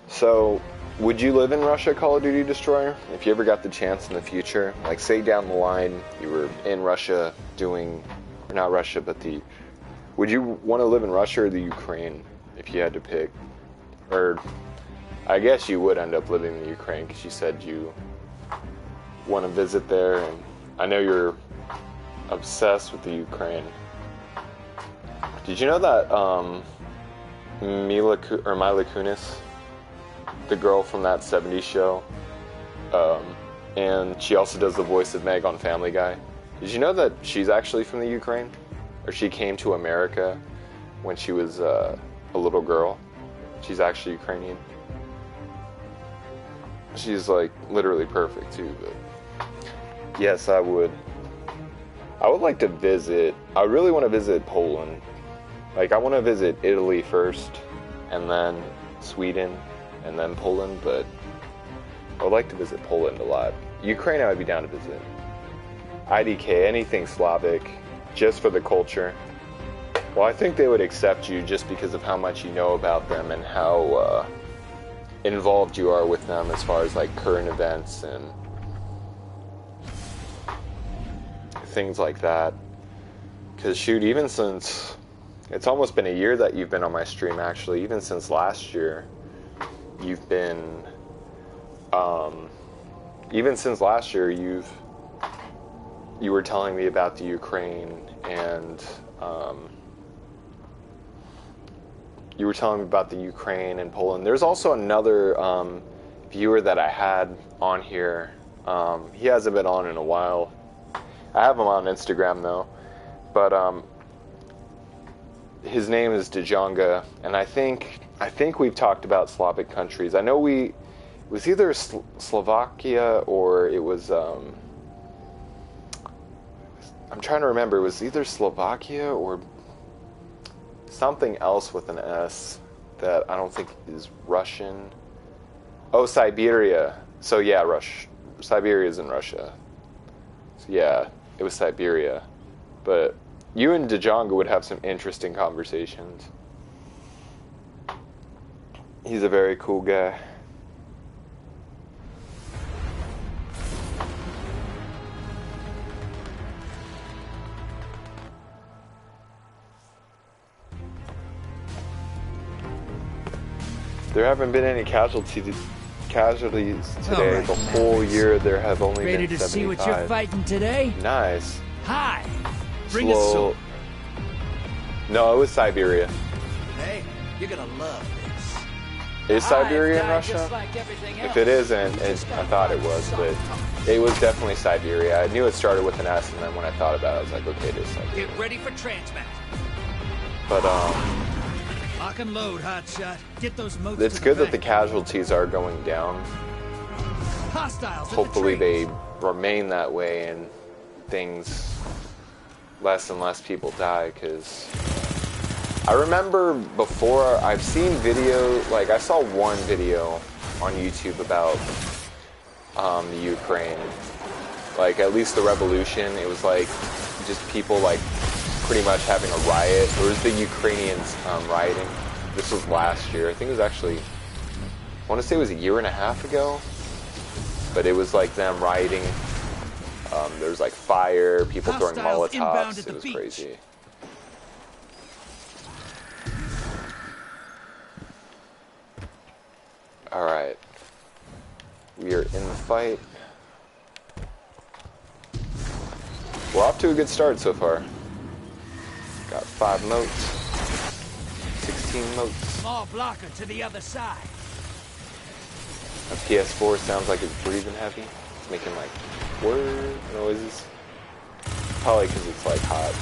[SPEAKER 1] So, would you live in Russia, Call of Duty Destroyer? If you ever got the chance in the future, like say down the line you were in Russia doing, or not Russia, but would you want to live in Russia or the Ukraine if you had to pick? Or, I guess you would end up living in the Ukraine because you said you want to visit there, and I know you're obsessed with the Ukraine. Did you know that Mila Kunis, the girl from that 70s show, and she also does the voice of Meg on Family Guy. Did you know that she's actually from the Ukraine? Or she came to America when she was a little girl? She's actually Ukrainian. She's like literally perfect too, but yes, I would like to visit. I really want to visit Poland. Like, I want to visit Italy first, and then Sweden, and then Poland, but I would like to visit Poland a lot. Ukraine I would be down to visit. IDK, anything Slavic, just for the culture. Well, I think they would accept you just because of how much you know about them and how involved you are with them as far as like current events and things like that. Because shoot, even since it's almost been a year that you've been on my stream, actually, even since last year, you've been, even since last year, you were telling me about the Ukraine, and you were telling me about the Ukraine and Poland. There's also another viewer that I had on here. He hasn't been on in a while. I have him on Instagram though, but his name is Django, and I think we've talked about Slavic countries. I know it was either Slovakia or it was I'm trying to remember. It was either Slovakia or something else with an S that I don't think is Russian. Oh, Siberia. So yeah, Siberia is in Russia. So yeah, it was Siberia. But you and Django would have some interesting conversations. He's a very cool guy. There haven't been any casualties today.
[SPEAKER 6] Right,
[SPEAKER 1] the whole year there have only
[SPEAKER 6] ready
[SPEAKER 1] been 75.
[SPEAKER 6] to see what you're fighting today?
[SPEAKER 1] Nice.
[SPEAKER 6] Hi. Bring us some.
[SPEAKER 1] No, it was Siberia.
[SPEAKER 6] Hey, you're gonna love
[SPEAKER 1] Is
[SPEAKER 6] this.
[SPEAKER 1] Siberia in
[SPEAKER 6] Hive died
[SPEAKER 1] Russia?
[SPEAKER 6] just like everything else.
[SPEAKER 1] If it isn't, I thought it was, but it was definitely Siberia. I knew it started with an S, and then when I thought about it, I was like, okay, it is Siberia.
[SPEAKER 6] Get ready for transmat.
[SPEAKER 1] But
[SPEAKER 6] Lock and load, hotshot. Get those motes
[SPEAKER 1] it's
[SPEAKER 6] to
[SPEAKER 1] good
[SPEAKER 6] the
[SPEAKER 1] that the
[SPEAKER 6] back.
[SPEAKER 1] casualties are going down.
[SPEAKER 6] Hostiles at
[SPEAKER 1] Hopefully
[SPEAKER 6] the
[SPEAKER 1] they remain that way and things, less and less people die, because I remember before, I've seen video, like I saw one video on YouTube about the Ukraine, like at least the revolution. It was like just people like pretty much having a riot. It was the Ukrainians rioting. This was last year. I think it was actually, I want to say it was a year and a half ago, but it was like them rioting. There was like fire, people throwing Molotovs. It was crazy. Alright. We are in the fight. We're off to a good start so far. Got 5 motes. 16 motes.
[SPEAKER 6] Small blocker to the other side.
[SPEAKER 1] My PS4 sounds like it's breathing heavy. It's making like whir noises. Probably because it's like hot.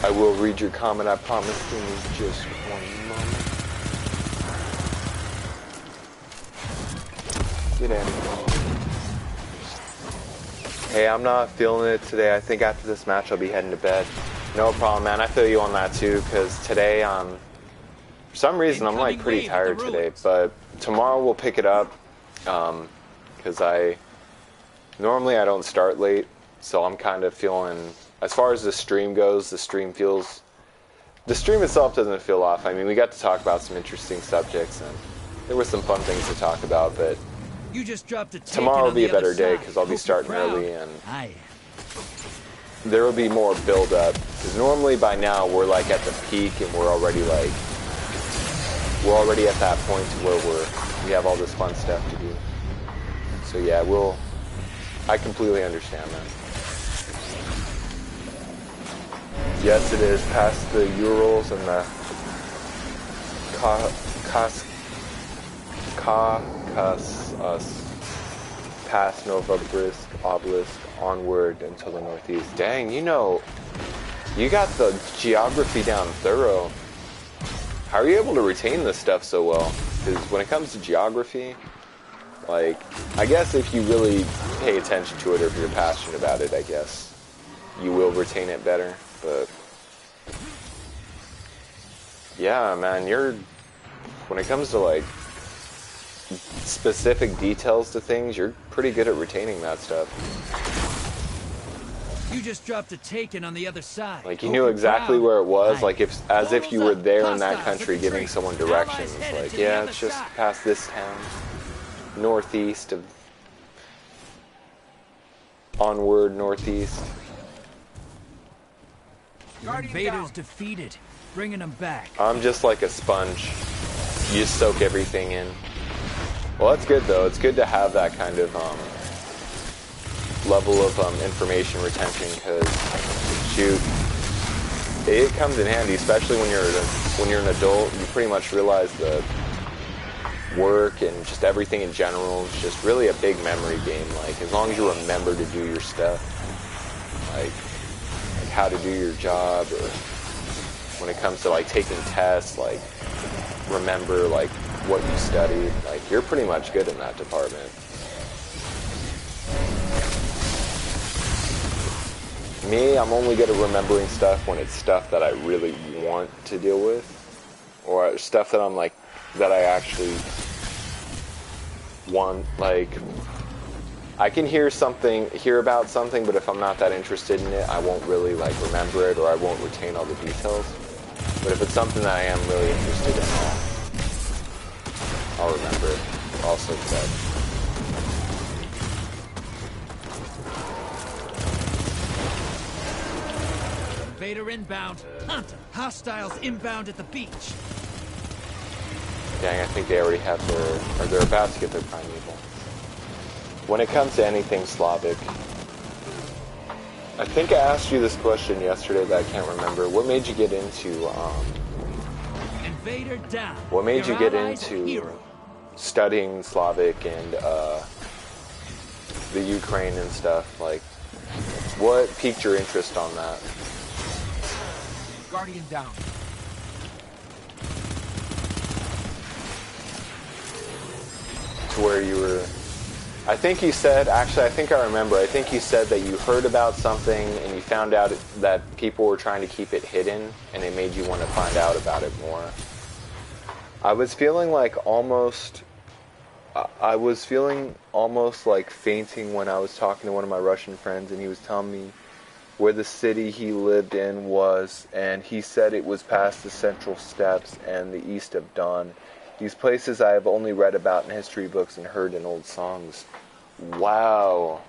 [SPEAKER 1] I will read your comment, I promise. Give me just one moment. Get in. Hey, I'm not feeling it today. I think after this match I'll be heading to bed. No problem, man. I feel you on that too, because today, for some reason, I'm like pretty tired today. But tomorrow we'll pick it up, because normally I don't start late, so I'm kind of feeling. As far as the stream goes, the stream itself doesn't feel off. I mean, we got to talk about some interesting subjects, and there were some fun things to talk about, but
[SPEAKER 6] You just dropped a
[SPEAKER 1] tomorrow will be a better day, because I'll be starting early, and there will be more build-up, because normally by now we're like at the peak, and we're already at that point to where we have all this fun stuff to do. So yeah, I completely understand that. Yes, it is past the Urals and the Caucasus, past Novosibirsk Obelisk, onward until the northeast. Dang, you got the geography down thorough. How are you able to retain this stuff so well? Because when it comes to geography, like, I guess if you really pay attention to it or if you're passionate about it, I guess you will retain it better. But yeah, man, when it comes to like specific details to things, you're pretty good at retaining that stuff.
[SPEAKER 6] You just dropped a taken on the other side.
[SPEAKER 1] Like, you knew exactly where it was, like, as if you were there in that country giving someone directions. Like, yeah, it's just past this town, northeast of, onward northeast.
[SPEAKER 6] Your invaders defeated, bringing them back.
[SPEAKER 1] I'm just like a sponge. You just soak everything in. Well, that's good though. It's good to have that kind of level of information retention, because shoot, it comes in handy, especially when you're an adult. You pretty much realize the work and just everything in general is just really a big memory game. Like, as long as you remember to do your stuff, like how to do your job, or when it comes to like taking tests, like remember like what you studied, like you're pretty much good in that department. Me, I'm only good at remembering stuff when it's stuff that I really want to deal with, or stuff that I'm like, that I actually want. Like, I can hear about something, but if I'm not that interested in it, I won't really like remember it, or I won't retain all the details. But if it's something that I am really interested in, I'll remember it. Also said.
[SPEAKER 6] Invader inbound. Hunt. Hostiles inbound at the beach.
[SPEAKER 1] Dang, I think they already have or they're about to get their primeval. When it comes to anything Slavic, I think I asked you this question yesterday that I can't remember. What made you get into,
[SPEAKER 6] Invader down.
[SPEAKER 1] what made you get into studying Slavic and, the Ukraine and stuff? Like, what piqued your interest on that?
[SPEAKER 6] Guardian down.
[SPEAKER 1] To where you were, I think you said, actually I think I remember, I think you said that you heard about something and you found out that people were trying to keep it hidden, and it made you want to find out about it more. I was feeling almost like fainting when I was talking to one of my Russian friends, and he was telling me where the city he lived in was, and he said it was past the Central Steppes and the East of Don. These places I have only read about in history books and heard in old songs. Wow.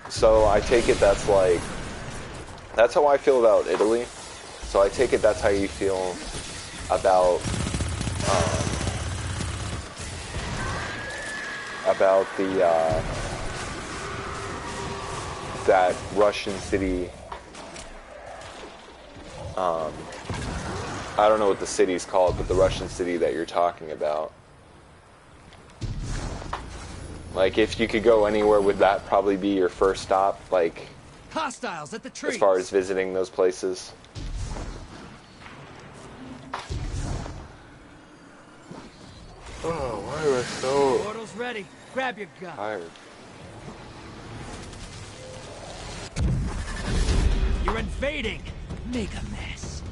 [SPEAKER 1] So I take it that's how I feel about Italy. So I take it that's how you feel about that Russian city. I don't know what the city's called, but the Russian city that you're talking about. Like, if you could go anywhere, would that probably be your first stop? Like,
[SPEAKER 6] hostiles at the trees.
[SPEAKER 1] As far as visiting those places? Oh, why am I so
[SPEAKER 6] Portal's ready. Grab your gun.
[SPEAKER 1] tired?
[SPEAKER 6] You're invading. Make a mess.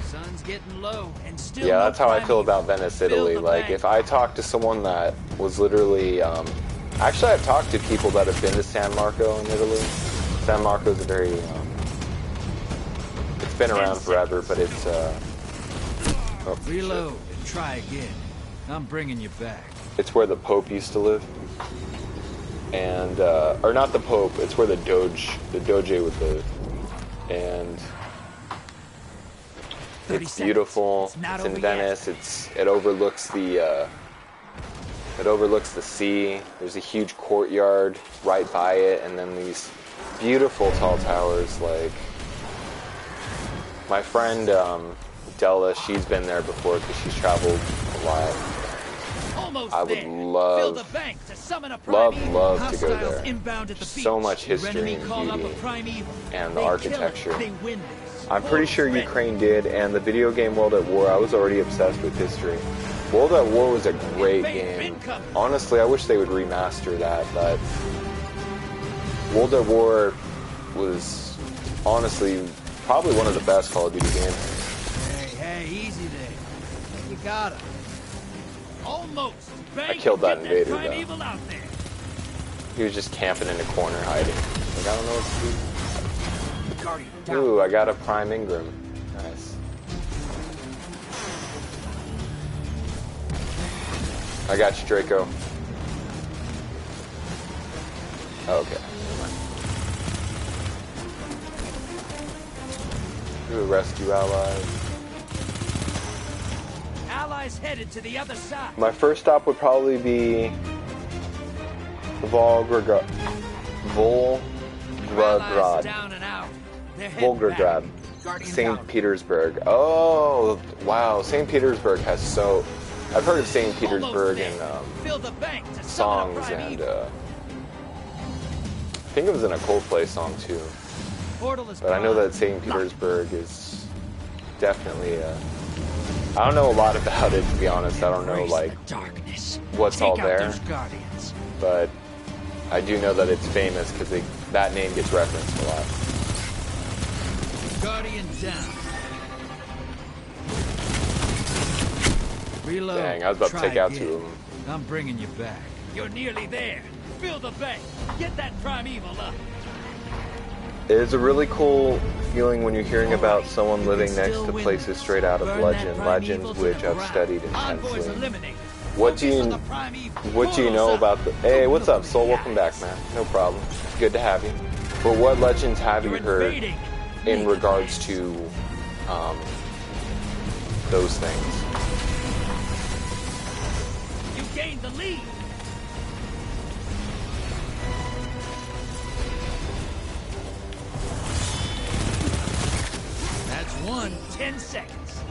[SPEAKER 6] Sun's getting low and still.
[SPEAKER 1] Yeah, that's how I feel about Venice, Italy. Like, if I talk to someone that was literally, actually I've talked to people that have been to San Marco in Italy. San Marco's a very, it's been around forever, but it's, oh,
[SPEAKER 6] reload and try again. I'm bringing you back.
[SPEAKER 1] It's where the Pope used to live. And, or not the Pope, it's where the Doge would live. And it's beautiful. It's in Venice. It overlooks the sea. There's a huge courtyard right by it, and then these beautiful tall towers. Like, my friend Della, she's been there before because she's traveled a lot. I would love to go there. So much history and beauty, and the architecture. I'm pretty sure Ukraine did, and the video game World at War, I was already obsessed with history. World at War was a great game. Honestly, I wish they would remaster that, but World at War was honestly probably one of the best Call of Duty games.
[SPEAKER 6] Hey, easy there. You got him. Almost.
[SPEAKER 1] I killed that invader, though. He was just camping in a corner hiding. Like, I don't know what to do.
[SPEAKER 6] Guardian down.
[SPEAKER 1] Ooh, I got a Prime Ingram. Nice. I got you, Draco. Oh, okay. Ooh, rescue allies.
[SPEAKER 6] Allies headed to the other side.
[SPEAKER 1] My first stop would probably be Volgograd.
[SPEAKER 6] Allies down and out. They're heading
[SPEAKER 1] Volgograd.
[SPEAKER 6] back. Guardian
[SPEAKER 1] St.
[SPEAKER 6] down.
[SPEAKER 1] Petersburg. Oh, wow. St. Petersburg has so... I've heard of St. Petersburg in
[SPEAKER 6] Fill the bank to
[SPEAKER 1] songs
[SPEAKER 6] summon a prime
[SPEAKER 1] and...
[SPEAKER 6] evil.
[SPEAKER 1] I think it was in a Coldplay song, too.
[SPEAKER 6] Portal is
[SPEAKER 1] But I know
[SPEAKER 6] gone.
[SPEAKER 1] that St. Petersburg is definitely... I don't know a lot about it, to be honest. I don't know,
[SPEAKER 6] Embrace
[SPEAKER 1] like,
[SPEAKER 6] the darkness.
[SPEAKER 1] what's
[SPEAKER 6] Take
[SPEAKER 1] all
[SPEAKER 6] out
[SPEAKER 1] there.
[SPEAKER 6] those guardians.
[SPEAKER 1] But I do know that it's famous because that name gets referenced a lot.
[SPEAKER 6] Guardian down. Reload.
[SPEAKER 1] Dang, I was about to
[SPEAKER 6] Try
[SPEAKER 1] take out
[SPEAKER 6] again.
[SPEAKER 1] 2 of them.
[SPEAKER 6] I'm bringing you back. You're nearly there. Fill the bank. Get that primeval up.
[SPEAKER 1] There's a really cool feeling when you're hearing about someone living next to places straight out of legends which I've studied intensely. What do you know about the... Hey, what's up, Soul? Welcome back, man. No problem. Good to have you. But what legends have you heard in regards to those things?
[SPEAKER 6] You gained the lead. That's 10 seconds.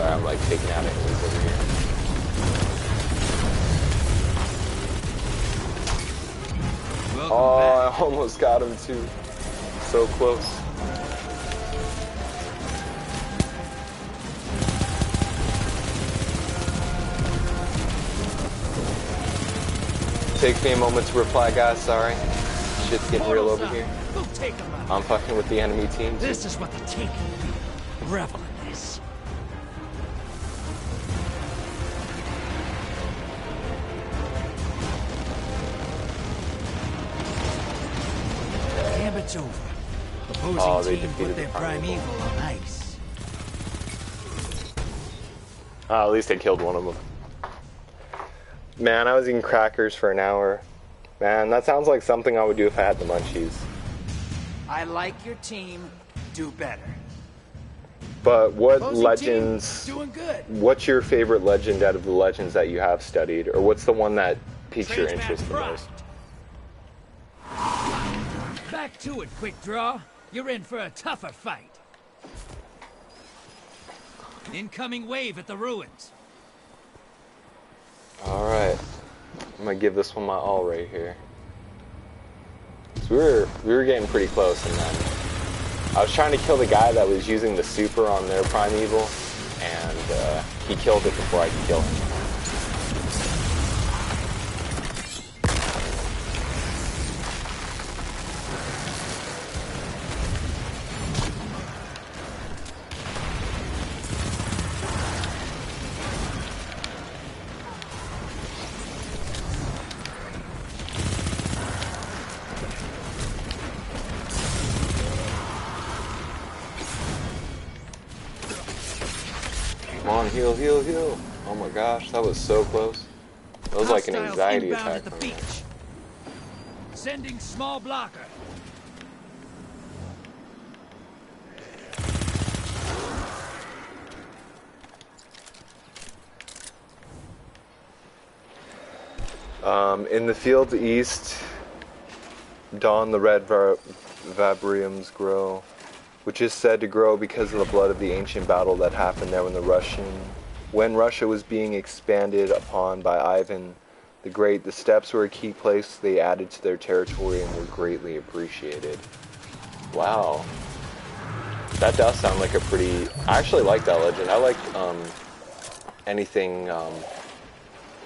[SPEAKER 1] I'm like taking out enemies over here.
[SPEAKER 6] Welcome
[SPEAKER 1] Oh,
[SPEAKER 6] back.
[SPEAKER 1] I almost got him too. So close. Takes me a moment to reply, guys. Sorry. Shit's getting real over here.
[SPEAKER 6] Go take 'em out.
[SPEAKER 1] I'm fucking with the enemy team.
[SPEAKER 6] This is what the taking. Revel in this. Gambit's over.
[SPEAKER 1] Oh, they
[SPEAKER 6] Opposing team
[SPEAKER 1] defeated
[SPEAKER 6] put
[SPEAKER 1] the
[SPEAKER 6] their
[SPEAKER 1] primeval.
[SPEAKER 6] primeval on ice.
[SPEAKER 1] Oh, at least I killed one of them. Man, I was eating crackers for an hour. Man, that sounds like something I would do if I had the munchies.
[SPEAKER 6] I like your team. Do better.
[SPEAKER 1] But what
[SPEAKER 6] Opposing
[SPEAKER 1] legends...
[SPEAKER 6] team, doing good.
[SPEAKER 1] What's your favorite legend out of the legends that you have studied? Or what's the one that piques your
[SPEAKER 6] Tradesman
[SPEAKER 1] interest the
[SPEAKER 6] Pride.
[SPEAKER 1] most?
[SPEAKER 6] Back to it, quick draw. You're in for a tougher fight. Incoming wave at the ruins.
[SPEAKER 1] Alright. I'm gonna give this one my all right here. So we were getting pretty close, and then I was trying to kill the guy that was using the super on their primeval, and he killed it before I could kill him. Come on, heal, heal, heal. Oh my gosh, that was so close. That was like an
[SPEAKER 6] Hostiles
[SPEAKER 1] anxiety
[SPEAKER 6] inbound
[SPEAKER 1] attack
[SPEAKER 6] at the
[SPEAKER 1] from me.
[SPEAKER 6] beach. Sending small blocker.
[SPEAKER 1] In the fields east, dawn the red viburnums grow, which is said to grow because of the blood of the ancient battle that happened there when Russia was being expanded upon by Ivan the Great. The steppes were a key place they added to their territory and were greatly appreciated. Wow. That does sound like a pretty... I actually like that legend. I like anything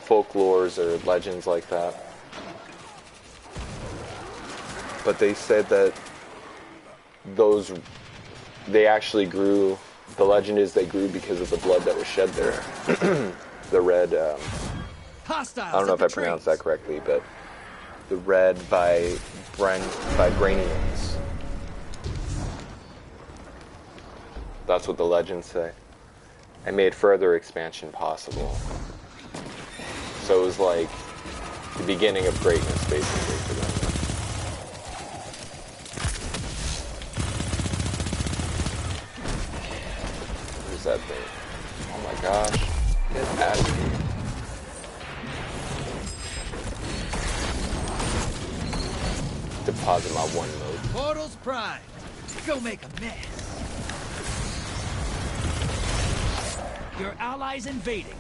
[SPEAKER 1] folklores or legends like that. But they said that they actually grew... The legend is they grew because of the blood that was shed there. The red
[SPEAKER 3] Hostiles.
[SPEAKER 1] I don't know if I pronounced that correctly, but the red vibraniums. That's what the legends say. And made further expansion possible. So it was like the beginning of greatness, basically, for them. What is that thing? Oh my gosh. Get out of here. Deposit my one mode.
[SPEAKER 3] Portals prime. Go make a mess. Your allies invading.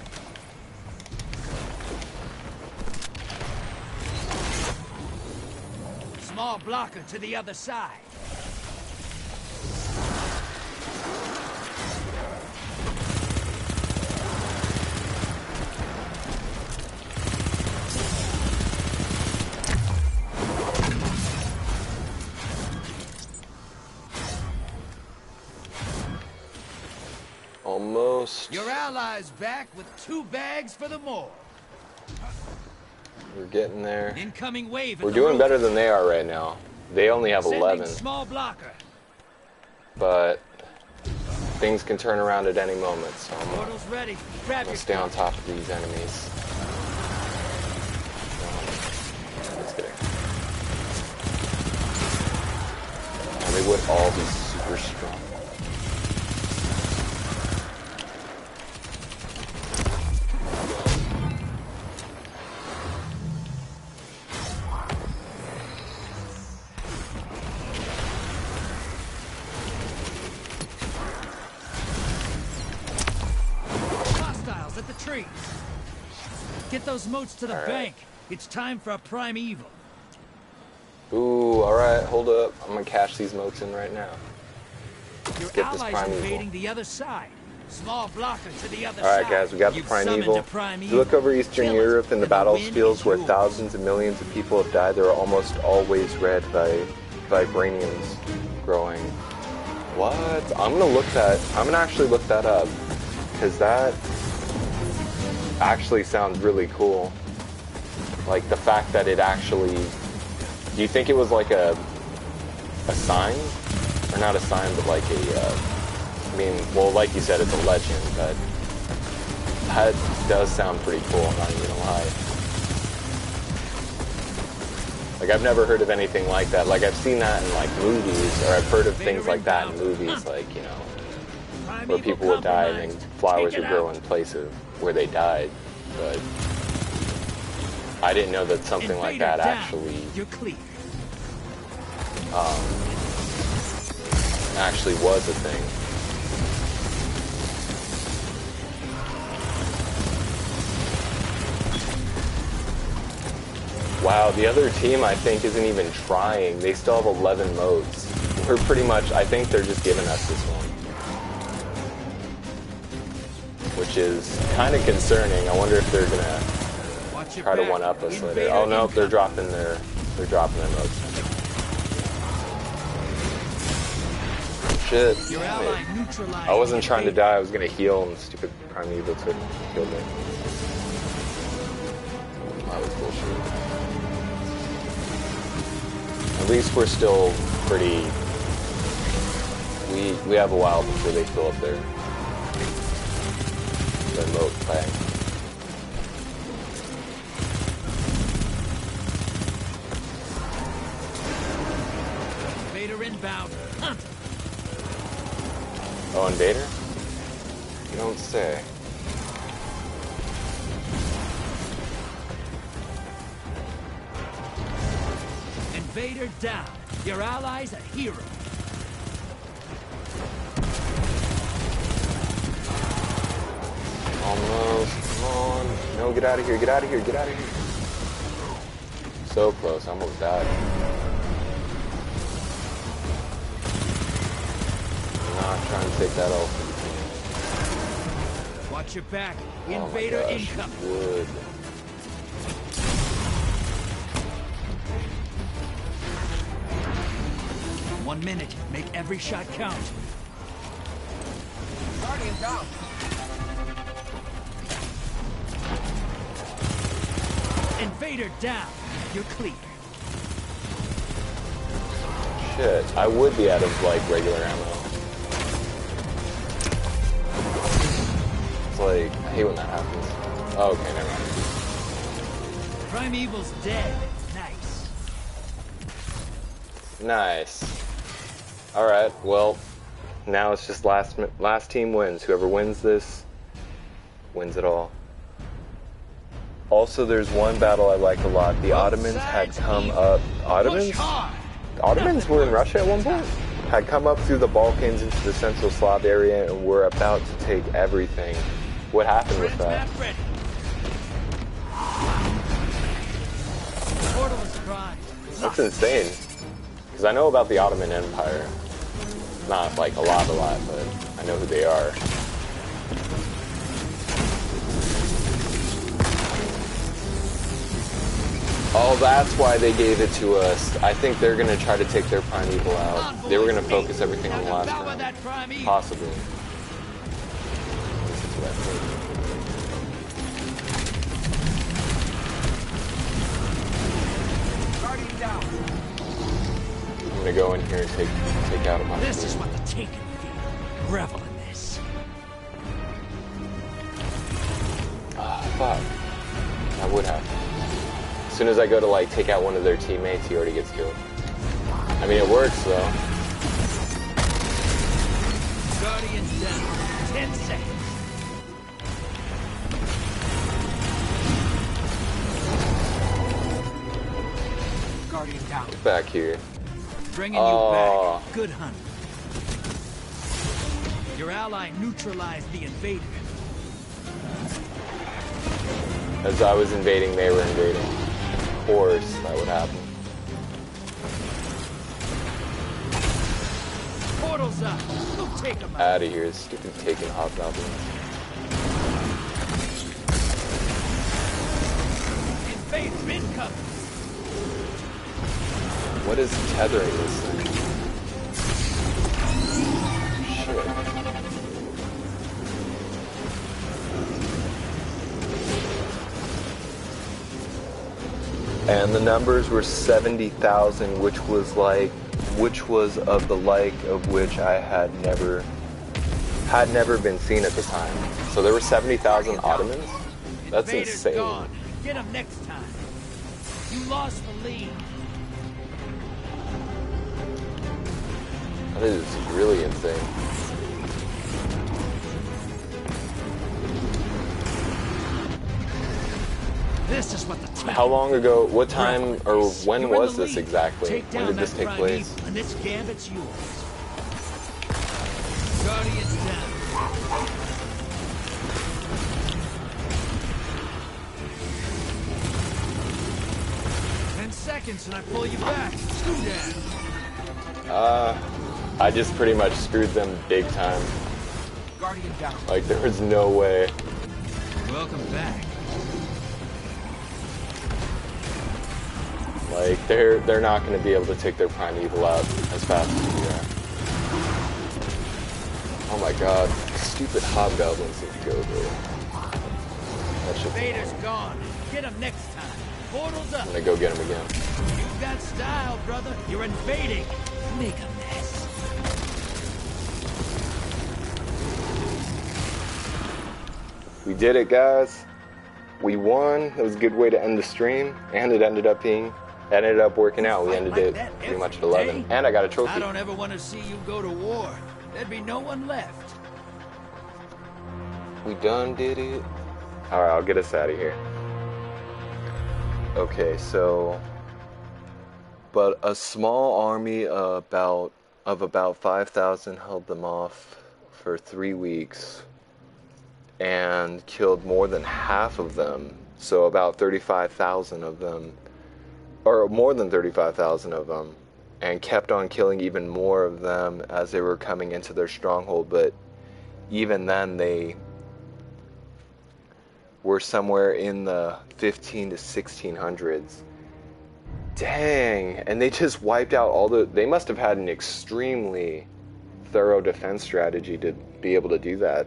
[SPEAKER 3] Small blocker to the other side.
[SPEAKER 1] Almost.
[SPEAKER 3] Your allies back with 2 bags for the more.
[SPEAKER 1] We're getting there.
[SPEAKER 3] Incoming wave.
[SPEAKER 1] We're doing better than they are right now. They only have 11.
[SPEAKER 3] Small blocker.
[SPEAKER 1] But things can turn around at any moment, so I'm
[SPEAKER 3] ready.
[SPEAKER 1] gonna stay on top of these enemies. Just kidding. Oh, they would all be super strong.
[SPEAKER 3] At the trees. Get those moats to the bank. It's time for a prime evil.
[SPEAKER 1] Ooh, alright, hold up. I'm gonna cash these moats in right now.
[SPEAKER 3] Your
[SPEAKER 1] Get this
[SPEAKER 3] allies
[SPEAKER 1] prime
[SPEAKER 3] invading
[SPEAKER 1] evil.
[SPEAKER 3] the other side. Small blocker to the other side.
[SPEAKER 1] Alright guys, we got the
[SPEAKER 3] You've
[SPEAKER 1] primeval.
[SPEAKER 3] summoned a
[SPEAKER 1] If you look over Eastern
[SPEAKER 3] Kill it,
[SPEAKER 1] Europe in the
[SPEAKER 3] and the
[SPEAKER 1] battlefields
[SPEAKER 3] win
[SPEAKER 1] where
[SPEAKER 3] is yours.
[SPEAKER 1] thousands and millions of people have died, there are almost always red vibraniums growing. What? I'm gonna actually look that up. Because that actually sounds really cool. Like the fact that it actually... Do you think it was like a sign? Or not a sign, but like a... I mean, well, like you said, it's a legend, but that does sound pretty cool, I'm not even gonna lie. Like, I've never heard of anything like that. Like, I've seen that in, like, movies, or I've heard of things like that in movies, like, you know, where people would die and then flowers would grow in place of where they died, but I didn't know that something like that actually actually was a thing. Wow, the other team I think isn't even trying. They still have 11 modes. We're pretty much, I think they're just giving us this one. Which is kind of concerning. I wonder if they're gonna try to one-up us later. Oh no, they're dropping their modes. Shit. I wasn't trying to die, I was gonna heal and stupid Primeval took killed me. That was bullshit. At least we're still pretty... We have a while before they fill up their moat bank.
[SPEAKER 3] Invader inbound. Hunt.
[SPEAKER 1] Oh, Invader? You don't say.
[SPEAKER 3] Invader down. Your ally's a hero.
[SPEAKER 1] Almost. Come on. No, get out of here. Get out of here. Get out of here. So close. I almost died. I'm not trying to take that off.
[SPEAKER 3] Watch your back.
[SPEAKER 1] Oh
[SPEAKER 3] Invader
[SPEAKER 1] my gosh,
[SPEAKER 3] incoming.
[SPEAKER 1] wood.
[SPEAKER 3] One minute. Make every shot count. Guardian down. Invader down. You're clear.
[SPEAKER 1] Shit, I would be out of, like, regular ammo. It's like, I hate when that happens. Oh, okay, never mind.
[SPEAKER 3] Primeval's dead. Nice.
[SPEAKER 1] Nice. Alright, well, now it's just last team wins. Whoever wins this, wins it all. Also, there's one battle I like a lot. The Ottomans had come up... Ottomans were in Russia at one point? Had come up through the Balkans into the Central Slav area and were about to take everything. What happened with that? That's insane. Because I know about the Ottoman Empire. Not like a lot, but I know who they are. Oh, that's why they gave it to us. I think they're going to try to take their Primeval out. They were going to focus everything on the last round. Possibly. I'm going to go in here and take out a bunch.
[SPEAKER 3] This is what the Taken feel. Revel in this.
[SPEAKER 1] Ah, fuck. That would happen. As soon as I go to, like, take out one of their teammates, he already gets killed. I mean, it works, though.
[SPEAKER 3] Guardians down. 10 seconds. Guardian down.
[SPEAKER 1] Get back here.
[SPEAKER 3] Bringing you back. Good hunt. Your ally neutralized the invader.
[SPEAKER 1] As I was invading, they were invading. Of course, that would happen.
[SPEAKER 3] Portals up. Go take them
[SPEAKER 1] out of here, stupid taking hobgoblins.
[SPEAKER 3] Invader incoming.
[SPEAKER 1] What is tethering this thing? Shit. And the numbers were 70,000, which was of the like of which I had never been seen at the time. So there were 70,000 Ottomans? That's insane.
[SPEAKER 3] Gone. Get him next time. You lost the lead.
[SPEAKER 1] That is really insane.
[SPEAKER 3] This is what the
[SPEAKER 1] How long ago, what time, or when was this exactly? When did this take place?
[SPEAKER 3] And this gambit's yours. Guardians down. Seconds and I pull you back. Scoot down.
[SPEAKER 1] I just pretty much screwed them big time.
[SPEAKER 3] Guardian down.
[SPEAKER 1] Like there was no way.
[SPEAKER 3] Welcome back.
[SPEAKER 1] Like they're not going to be able to take their Primeval out as fast as we are. Oh my god, stupid hobgoblins need to go there. That shit's
[SPEAKER 3] Vader's gone. Get him next time. Portals up.
[SPEAKER 1] I'm gonna go get him again.
[SPEAKER 3] You've got style, brother. You're invading. Make a mess.
[SPEAKER 1] We did it, guys. We won. It was a good way to end the stream, and it ended up working out. We ended it pretty much at 11, and I got a trophy.
[SPEAKER 3] I don't ever want to see you go to war. There'd be no one left.
[SPEAKER 1] We done did it. All right, I'll get us out of here. Okay, so, but a small army of about 5,000 held them off for 3 weeks and killed more than half of them. So about 35,000 of them, or more than 35,000 of them, and kept on killing even more of them as they were coming into their stronghold. But even then, they were somewhere in the 15 to 1600s. Dang, and they just wiped out they must have had an extremely thorough defense strategy to be able to do that.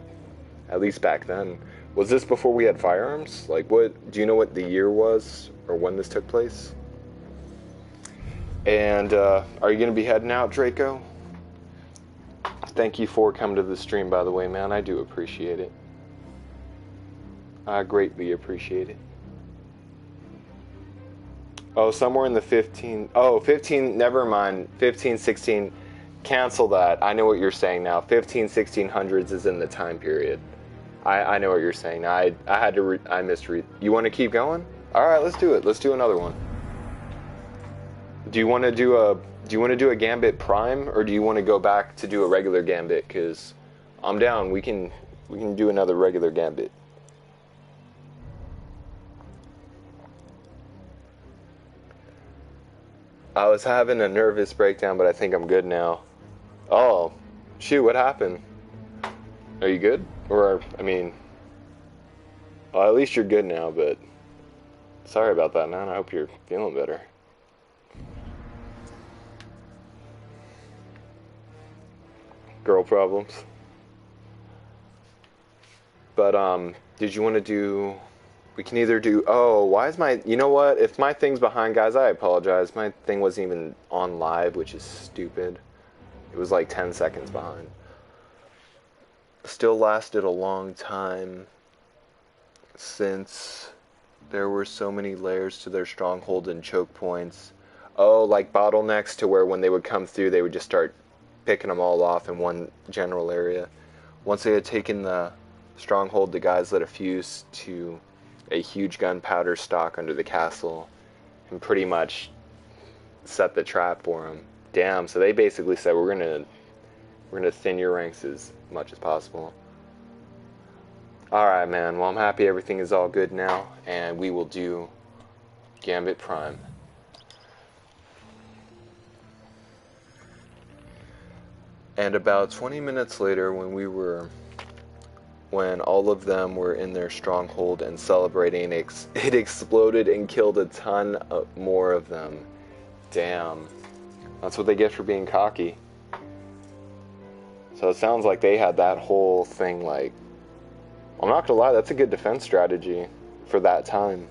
[SPEAKER 1] At least back then. Was this before we had firearms? Like, what, do you know what the year was, or when this took place? And, are you gonna be heading out, Draco? Thank you for coming to the stream, by the way, man. I do appreciate it. I greatly appreciate it. Oh, somewhere in the 15... Oh, 15... Never mind. 15, 16... Cancel that. I know what you're saying now. 15, 1600s is in the time period. I know what you're saying. I had to... I misread. You want to keep going? Alright, let's do it. Let's do another one. Do you want to do a... Do you want to do a Gambit Prime, or do you want to go back to do a regular Gambit? Because I'm down. We can do another regular Gambit. I was having a nervous breakdown, but I think I'm good now. Oh, shoot, what happened? Are you good? Or, I mean... Well, at least you're good now, but... Sorry about that, man. I hope you're feeling better. Girl problems. But, did you want to do... We can either do... Oh, why is my... You know what? If my thing's behind, guys, I apologize. My thing wasn't even on live, which is stupid. It was like 10 seconds behind. Still lasted a long time, since there were so many layers to their stronghold and choke points. Oh, like bottlenecks to where when they would come through, they would just start picking them all off in one general area. Once they had taken the stronghold, the guys lit a fuse to a huge gunpowder stock under the castle and pretty much set the trap for them. Damn, so they basically said, we're gonna thin your ranks as much as possible. Alright, man. Well, I'm happy everything is all good now, and we will do Gambit Prime. And about 20 minutes later, when all of them were in their stronghold and celebrating, it exploded and killed a ton more of them. Damn. That's what they get for being cocky. So it sounds like they had that whole thing, like... I'm not gonna lie, that's a good defense strategy for that time.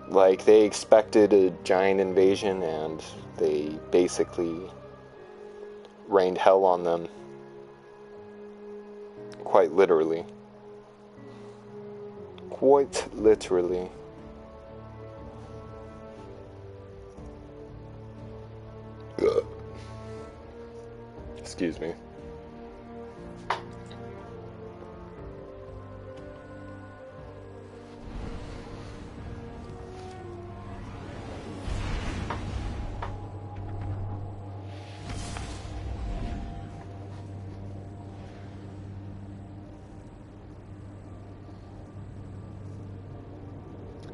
[SPEAKER 1] Like, they expected a giant invasion, and they basically rained hell on them. Quite literally. Quite literally. Excuse me.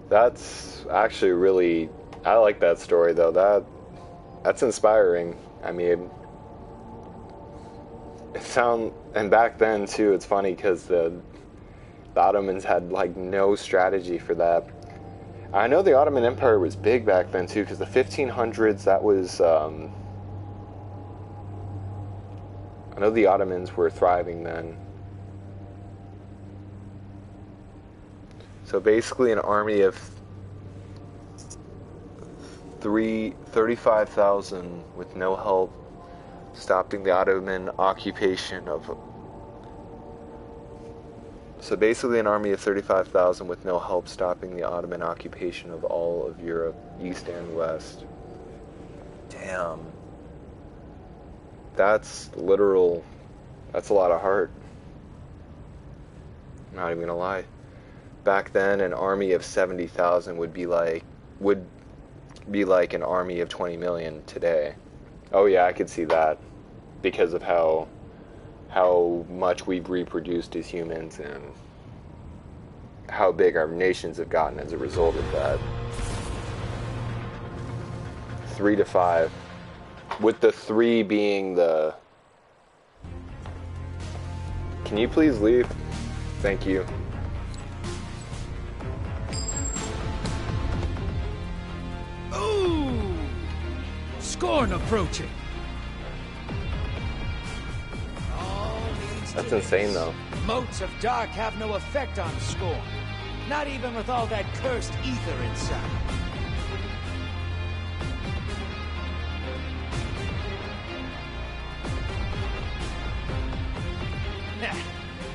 [SPEAKER 1] That's actually really... I like that story, though. That's inspiring. I mean... And back then, too, it's funny, because the Ottomans had, like, no strategy for that. I know the Ottoman Empire was big back then, too, because the 1500s, that was... I know the Ottomans were thriving then. So basically an army of 35,000 with no help stopping the Ottoman occupation of... So basically an army of 35,000 with no help stopping the Ottoman occupation of all of Europe, East and West. Damn. That's literal... That's a lot of heart. I'm not even gonna lie. Back then, an army of 70,000 would be like an army of 20 million today. Oh yeah, I could see that, because of how much we've reproduced as humans and how big our nations have gotten as a result of that. 3 to 5, with the 3 being the... Can you please leave? Thank you.
[SPEAKER 3] Ooh! Scorn approaching. All means
[SPEAKER 1] That's insane, though.
[SPEAKER 3] Motes of dark have no effect on Scorn. Not even with all that cursed ether inside.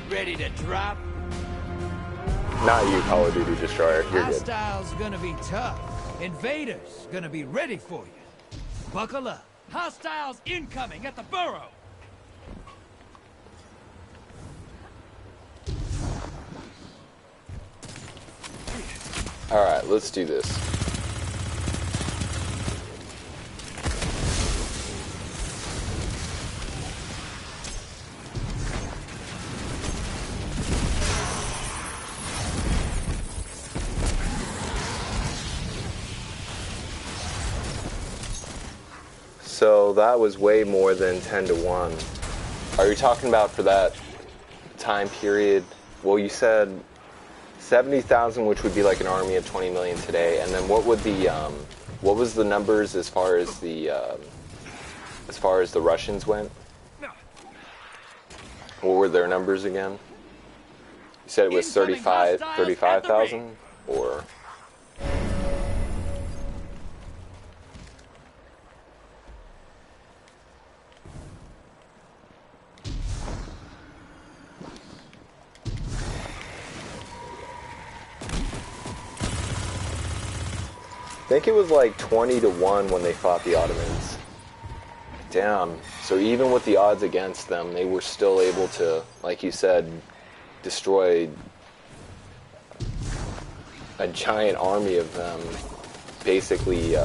[SPEAKER 3] Ready to drop?
[SPEAKER 1] Not you, Call of Duty Destroyer. You're good.
[SPEAKER 3] Hostiles gonna be tough. Invaders gonna be ready for you. Buckle up. Hostiles incoming at the burrow.
[SPEAKER 1] Alright, let's do this. So that was way more than 10 to 1. Are you talking about for that time period? Well, you said 70,000, which would be like an army of 20 million today. And then what would the what was the numbers as far as the Russians went? What were their numbers again? You said it was 35,000 or I think it was like 20 to 1 when they fought the Ottomans. Damn. So even with the odds against them, they were still able to, like you said, destroy a giant army of them, basically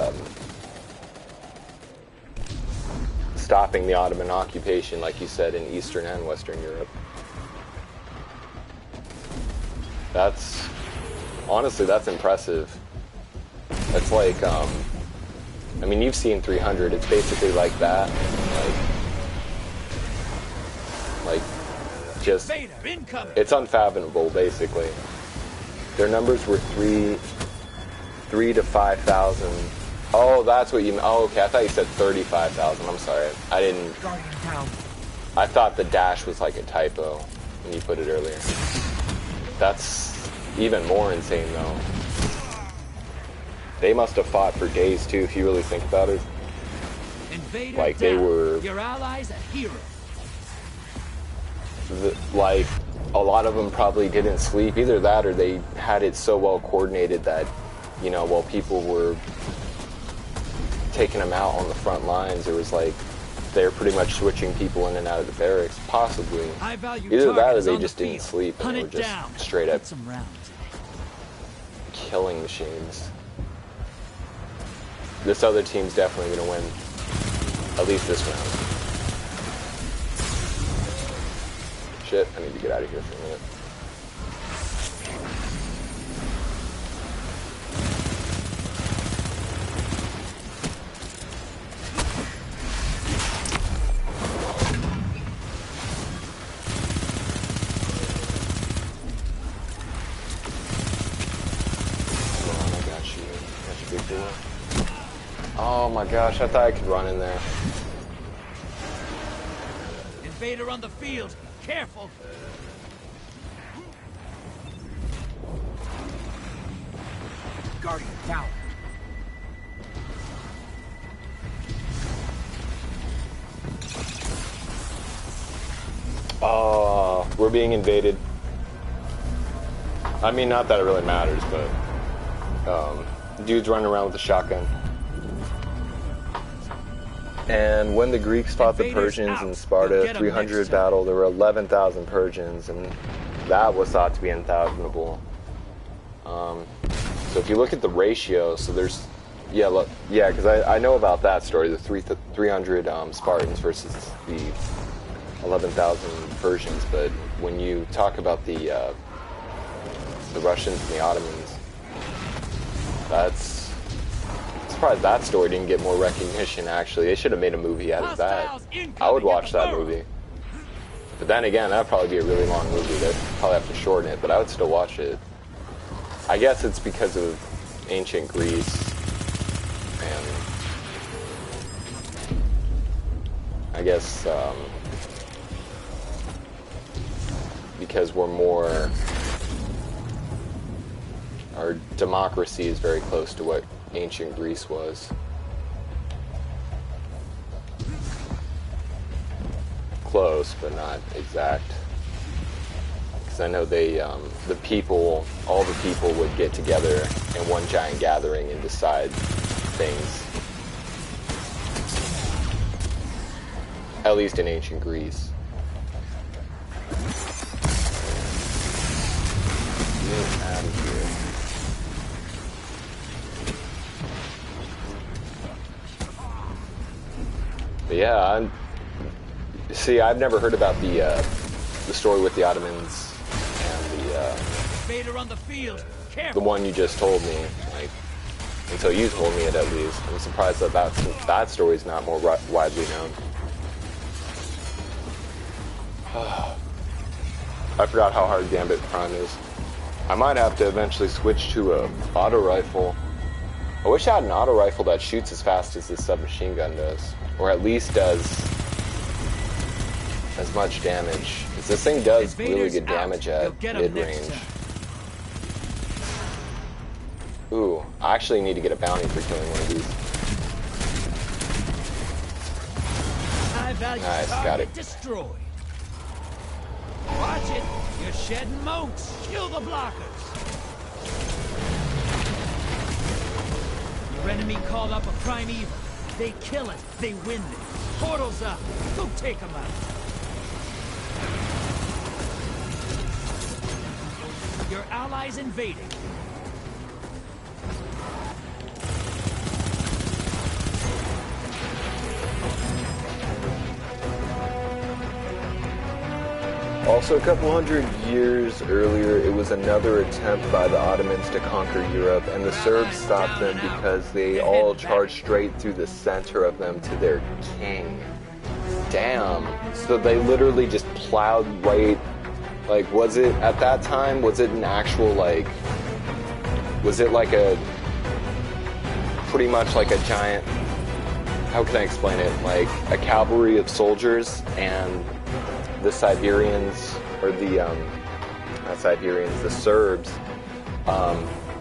[SPEAKER 1] stopping the Ottoman occupation, like you said, in Eastern and Western Europe. That's, honestly, that's impressive. It's like, I mean, you've seen 300. It's basically like that. Like just, it's unfathomable, basically. Their numbers were 3 to 5,000. Oh, that's what you, oh, okay. I thought you said 35,000. I'm sorry. I didn't, I thought the dash was like a typo when you put it earlier. That's even more insane, though. They must have fought for days too, if you really think about it.
[SPEAKER 3] Invader
[SPEAKER 1] like they
[SPEAKER 3] down.
[SPEAKER 1] were,
[SPEAKER 3] Your allies a hero.
[SPEAKER 1] Like a lot of them probably didn't sleep. Either that, or they had it so well coordinated that, you know, while people were taking them out on the front lines, it was like they're pretty much switching people in and out of the barracks. Possibly. Either that, or they just didn't sleep and they were just straight up killing machines. This other team's definitely going to win, at least this round. Shit, I need to get out of here for a minute. Come on, I got you. Got you, big boy. Oh my gosh, I thought I could run in there.
[SPEAKER 3] Invader on the field. Careful. Guardian down.
[SPEAKER 1] Oh, we're being invaded. I mean, not that it really matters, but dude's running around with a shotgun. And when the Greeks fought the Persians in Sparta 300 battle, there were 11,000 Persians, and that was thought to be unfathomable. So if you look at the ratio, so there's, yeah, look, yeah, because I know about that story, the 300 Spartans versus the 11,000 Persians, but when you talk about the Russians and the Ottomans, that's, I'm surprised that story didn't get more recognition, actually. They should have made a movie out of that. I would watch that movie. But then again, that would probably be a really long movie. They'd probably have to shorten it, but I would still watch it. I guess it's because of ancient Greece, and I guess, because we're more... Our democracy is very close to what ancient Greece was. Close, but not exact. Because I know they, the people, all the people would get together in one giant gathering and decide things. At least in ancient Greece. Get out of here. But yeah, I've never heard about the story with the Ottomans and
[SPEAKER 3] Vader on the field.
[SPEAKER 1] the one you just told me. Like, until you told me it, at least. I'm surprised that that story is not more widely known. I forgot how hard Gambit Prime is. I might have to eventually switch to a auto rifle. I wish I had an auto rifle that shoots as fast as this submachine gun does, or at least does as much damage. Because this thing does really good damage at mid-range. Ooh, I actually need to get a bounty for killing one of these. Nice, got it.
[SPEAKER 3] Destroyed. Watch it. You're shedding moats. Kill the blockers. Your enemy called up a primeval. They kill it. They win it. Portals up. Go take them out. Your allies invading.
[SPEAKER 1] Also, a couple hundred years earlier, it was another attempt by the Ottomans to conquer Europe, and the Serbs stopped them because they all charged straight through the center of them to their king. Damn. So they literally just plowed right, like, was it, at that time, was it an actual, like, was it like a, pretty much like a giant, how can I explain it, like a cavalry of soldiers, and the Siberians, or the, not Siberians, the Serbs,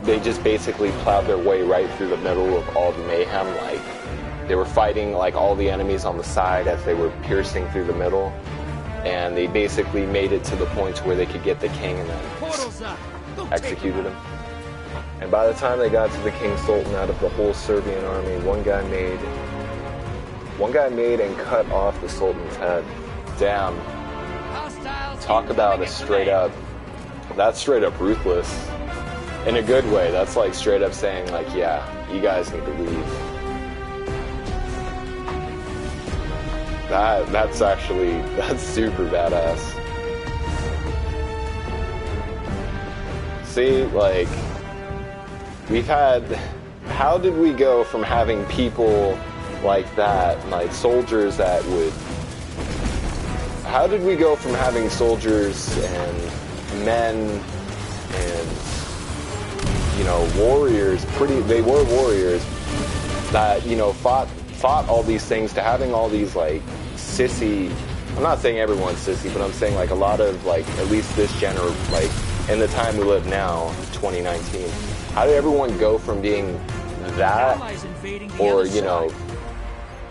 [SPEAKER 1] they just basically plowed their way right through the middle of all the mayhem. Like, they were fighting, like, all the enemies on the side as they were piercing through the middle, and they basically made it to the point where they could get the king and then executed him. And by the time they got to the King Sultan, out of the whole Serbian army, one guy made and cut off the Sultan's head. Damn. Talk about a straight up, that's straight up ruthless. In a good way, that's like straight up saying, like, yeah, you guys need to leave. That's super badass. See, like, how did we go from having people like that, like soldiers that would, how did we go from having soldiers and men and, you know, warriors, they were warriors that, you know, fought all these things, to having all these, like, sissy, I'm not saying everyone's sissy, but I'm saying, like, a lot of, like, at least this like, in the time we live now, 2019, how did everyone go from being that, or, you know,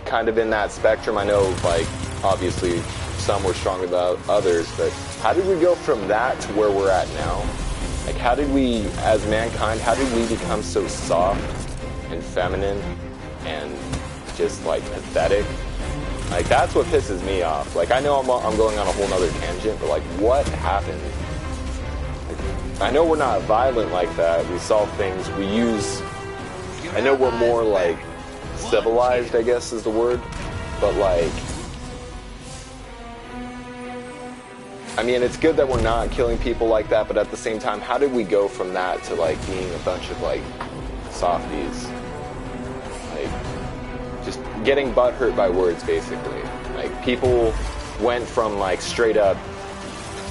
[SPEAKER 1] kind of in that spectrum? I know, like, obviously, some were stronger than others, but how did we go from that to where we're at now? Like, how did we, as mankind, how did we become so soft and feminine and just, like, pathetic? Like, that's what pisses me off. Like, I know I'm going on a whole nother tangent, but, like, what happened? Like, I know we're not violent like that. We solve things. We use, I know we're more, like, civilized, I guess is the word, but, like, I mean, it's good that we're not killing people like that, but at the same time, how did we go from that to, like, being a bunch of, like, softies? Like, just getting butthurt by words, basically. Like, people went from, like, straight up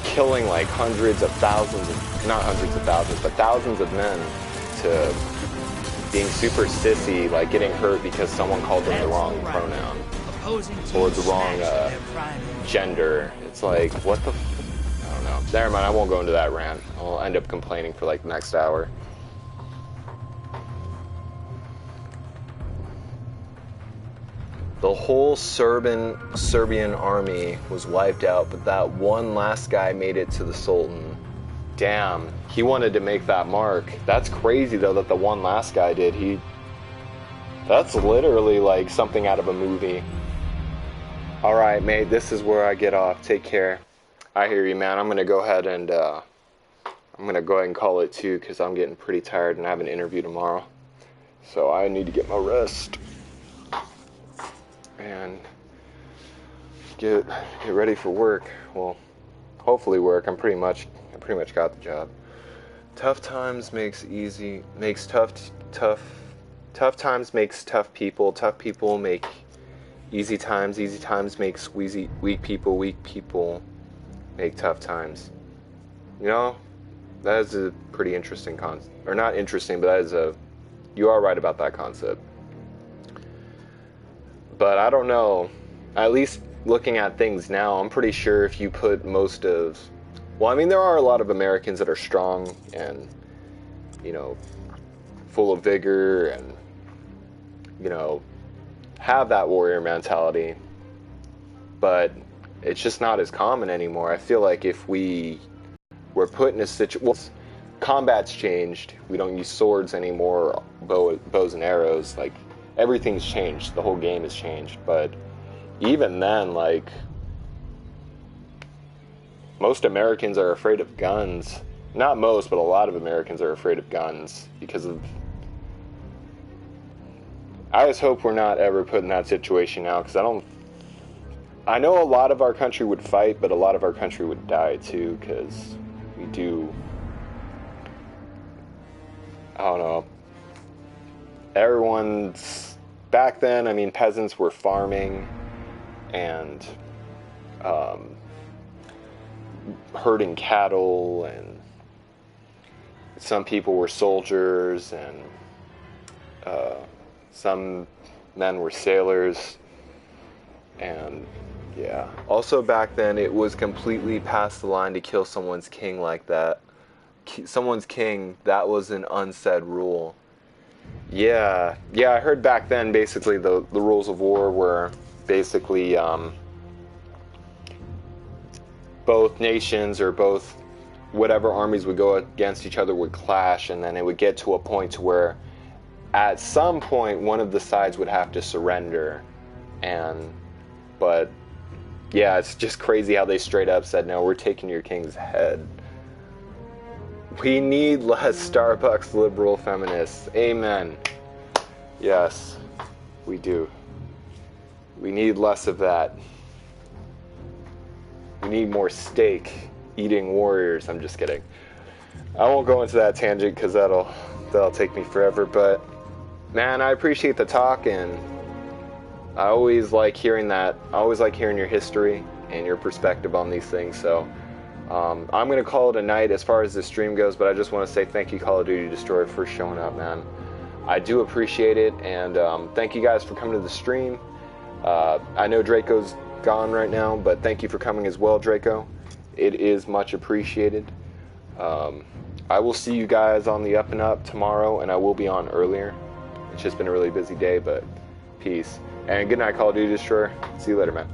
[SPEAKER 1] killing, like, hundreds of thousands of, not hundreds of thousands, but thousands of men, to being super sissy, like, getting hurt because someone called them the wrong pronoun, or the wrong, gender. It's like, what the, I don't know. know. Never mind, I won't go into that rant. I'll end up complaining for like the next hour. The whole Serbian army was wiped out, but that one last guy made it to the Sultan. Damn, he wanted to make that mark. That's crazy though that the one last guy did. That's literally like something out of a movie. Alright, mate, this is where I get off. Take care. I hear you, man. I'm gonna go ahead and call it too, because I'm getting pretty tired and I have an interview tomorrow. So I need to get my rest. And get ready for work. Well, hopefully work. I pretty much got the job. Tough times makes tough times makes tough people. Tough people make easy times. Easy times make weak people. Weak people make tough times. You know, that is a pretty interesting concept. Or not interesting, but you are right about that concept. But I don't know, at least looking at things now, I'm pretty sure if you put well, I mean, there are a lot of Americans that are strong and, you know, full of vigor and, you know, have that warrior mentality, but it's just not as common anymore. I feel like if we were put in a situation, well, combat's changed, we don't use swords anymore, bows and arrows, like, everything's changed. The whole game has changed. But even then, like, most Americans are afraid of guns. Not most, but a lot of Americans are afraid of guns because of... I just hope we're not ever put in that situation now, because I know a lot of our country would fight, but a lot of our country would die too, because we do... I don't know. Back then, I mean, peasants were farming and herding cattle, and some people were soldiers, and some men were sailors, and yeah. Also back then, it was completely past the line to kill someone's king like that. Someone's king, that was an unsaid rule. Yeah, I heard back then basically the rules of war were basically both nations or both whatever armies would go against each other would clash, and then it would get to a point to where at some point one of the sides would have to surrender. But yeah, it's just crazy how they straight up said, no, we're taking your king's head. We need less Starbucks liberal feminists. Amen. Yes, we do. We need less of that. We need more steak eating warriors. I'm just kidding. I won't go into that tangent because that'll take me forever. But man, I appreciate the talk, and I always like hearing that. I always like hearing your history and your perspective on these things. So I'm going to call it a night as far as the stream goes, but I just want to say thank you, Call of Duty Destroyer, for showing up, man. I do appreciate it, and thank you guys for coming to the stream. I know Draco's gone right now, but thank you for coming as well, Draco. It is much appreciated. I will see you guys on the Up and Up tomorrow, and I will be on earlier. It's just been a really busy day, but peace. And good night, Call of Duty Destroyer. See you later, man.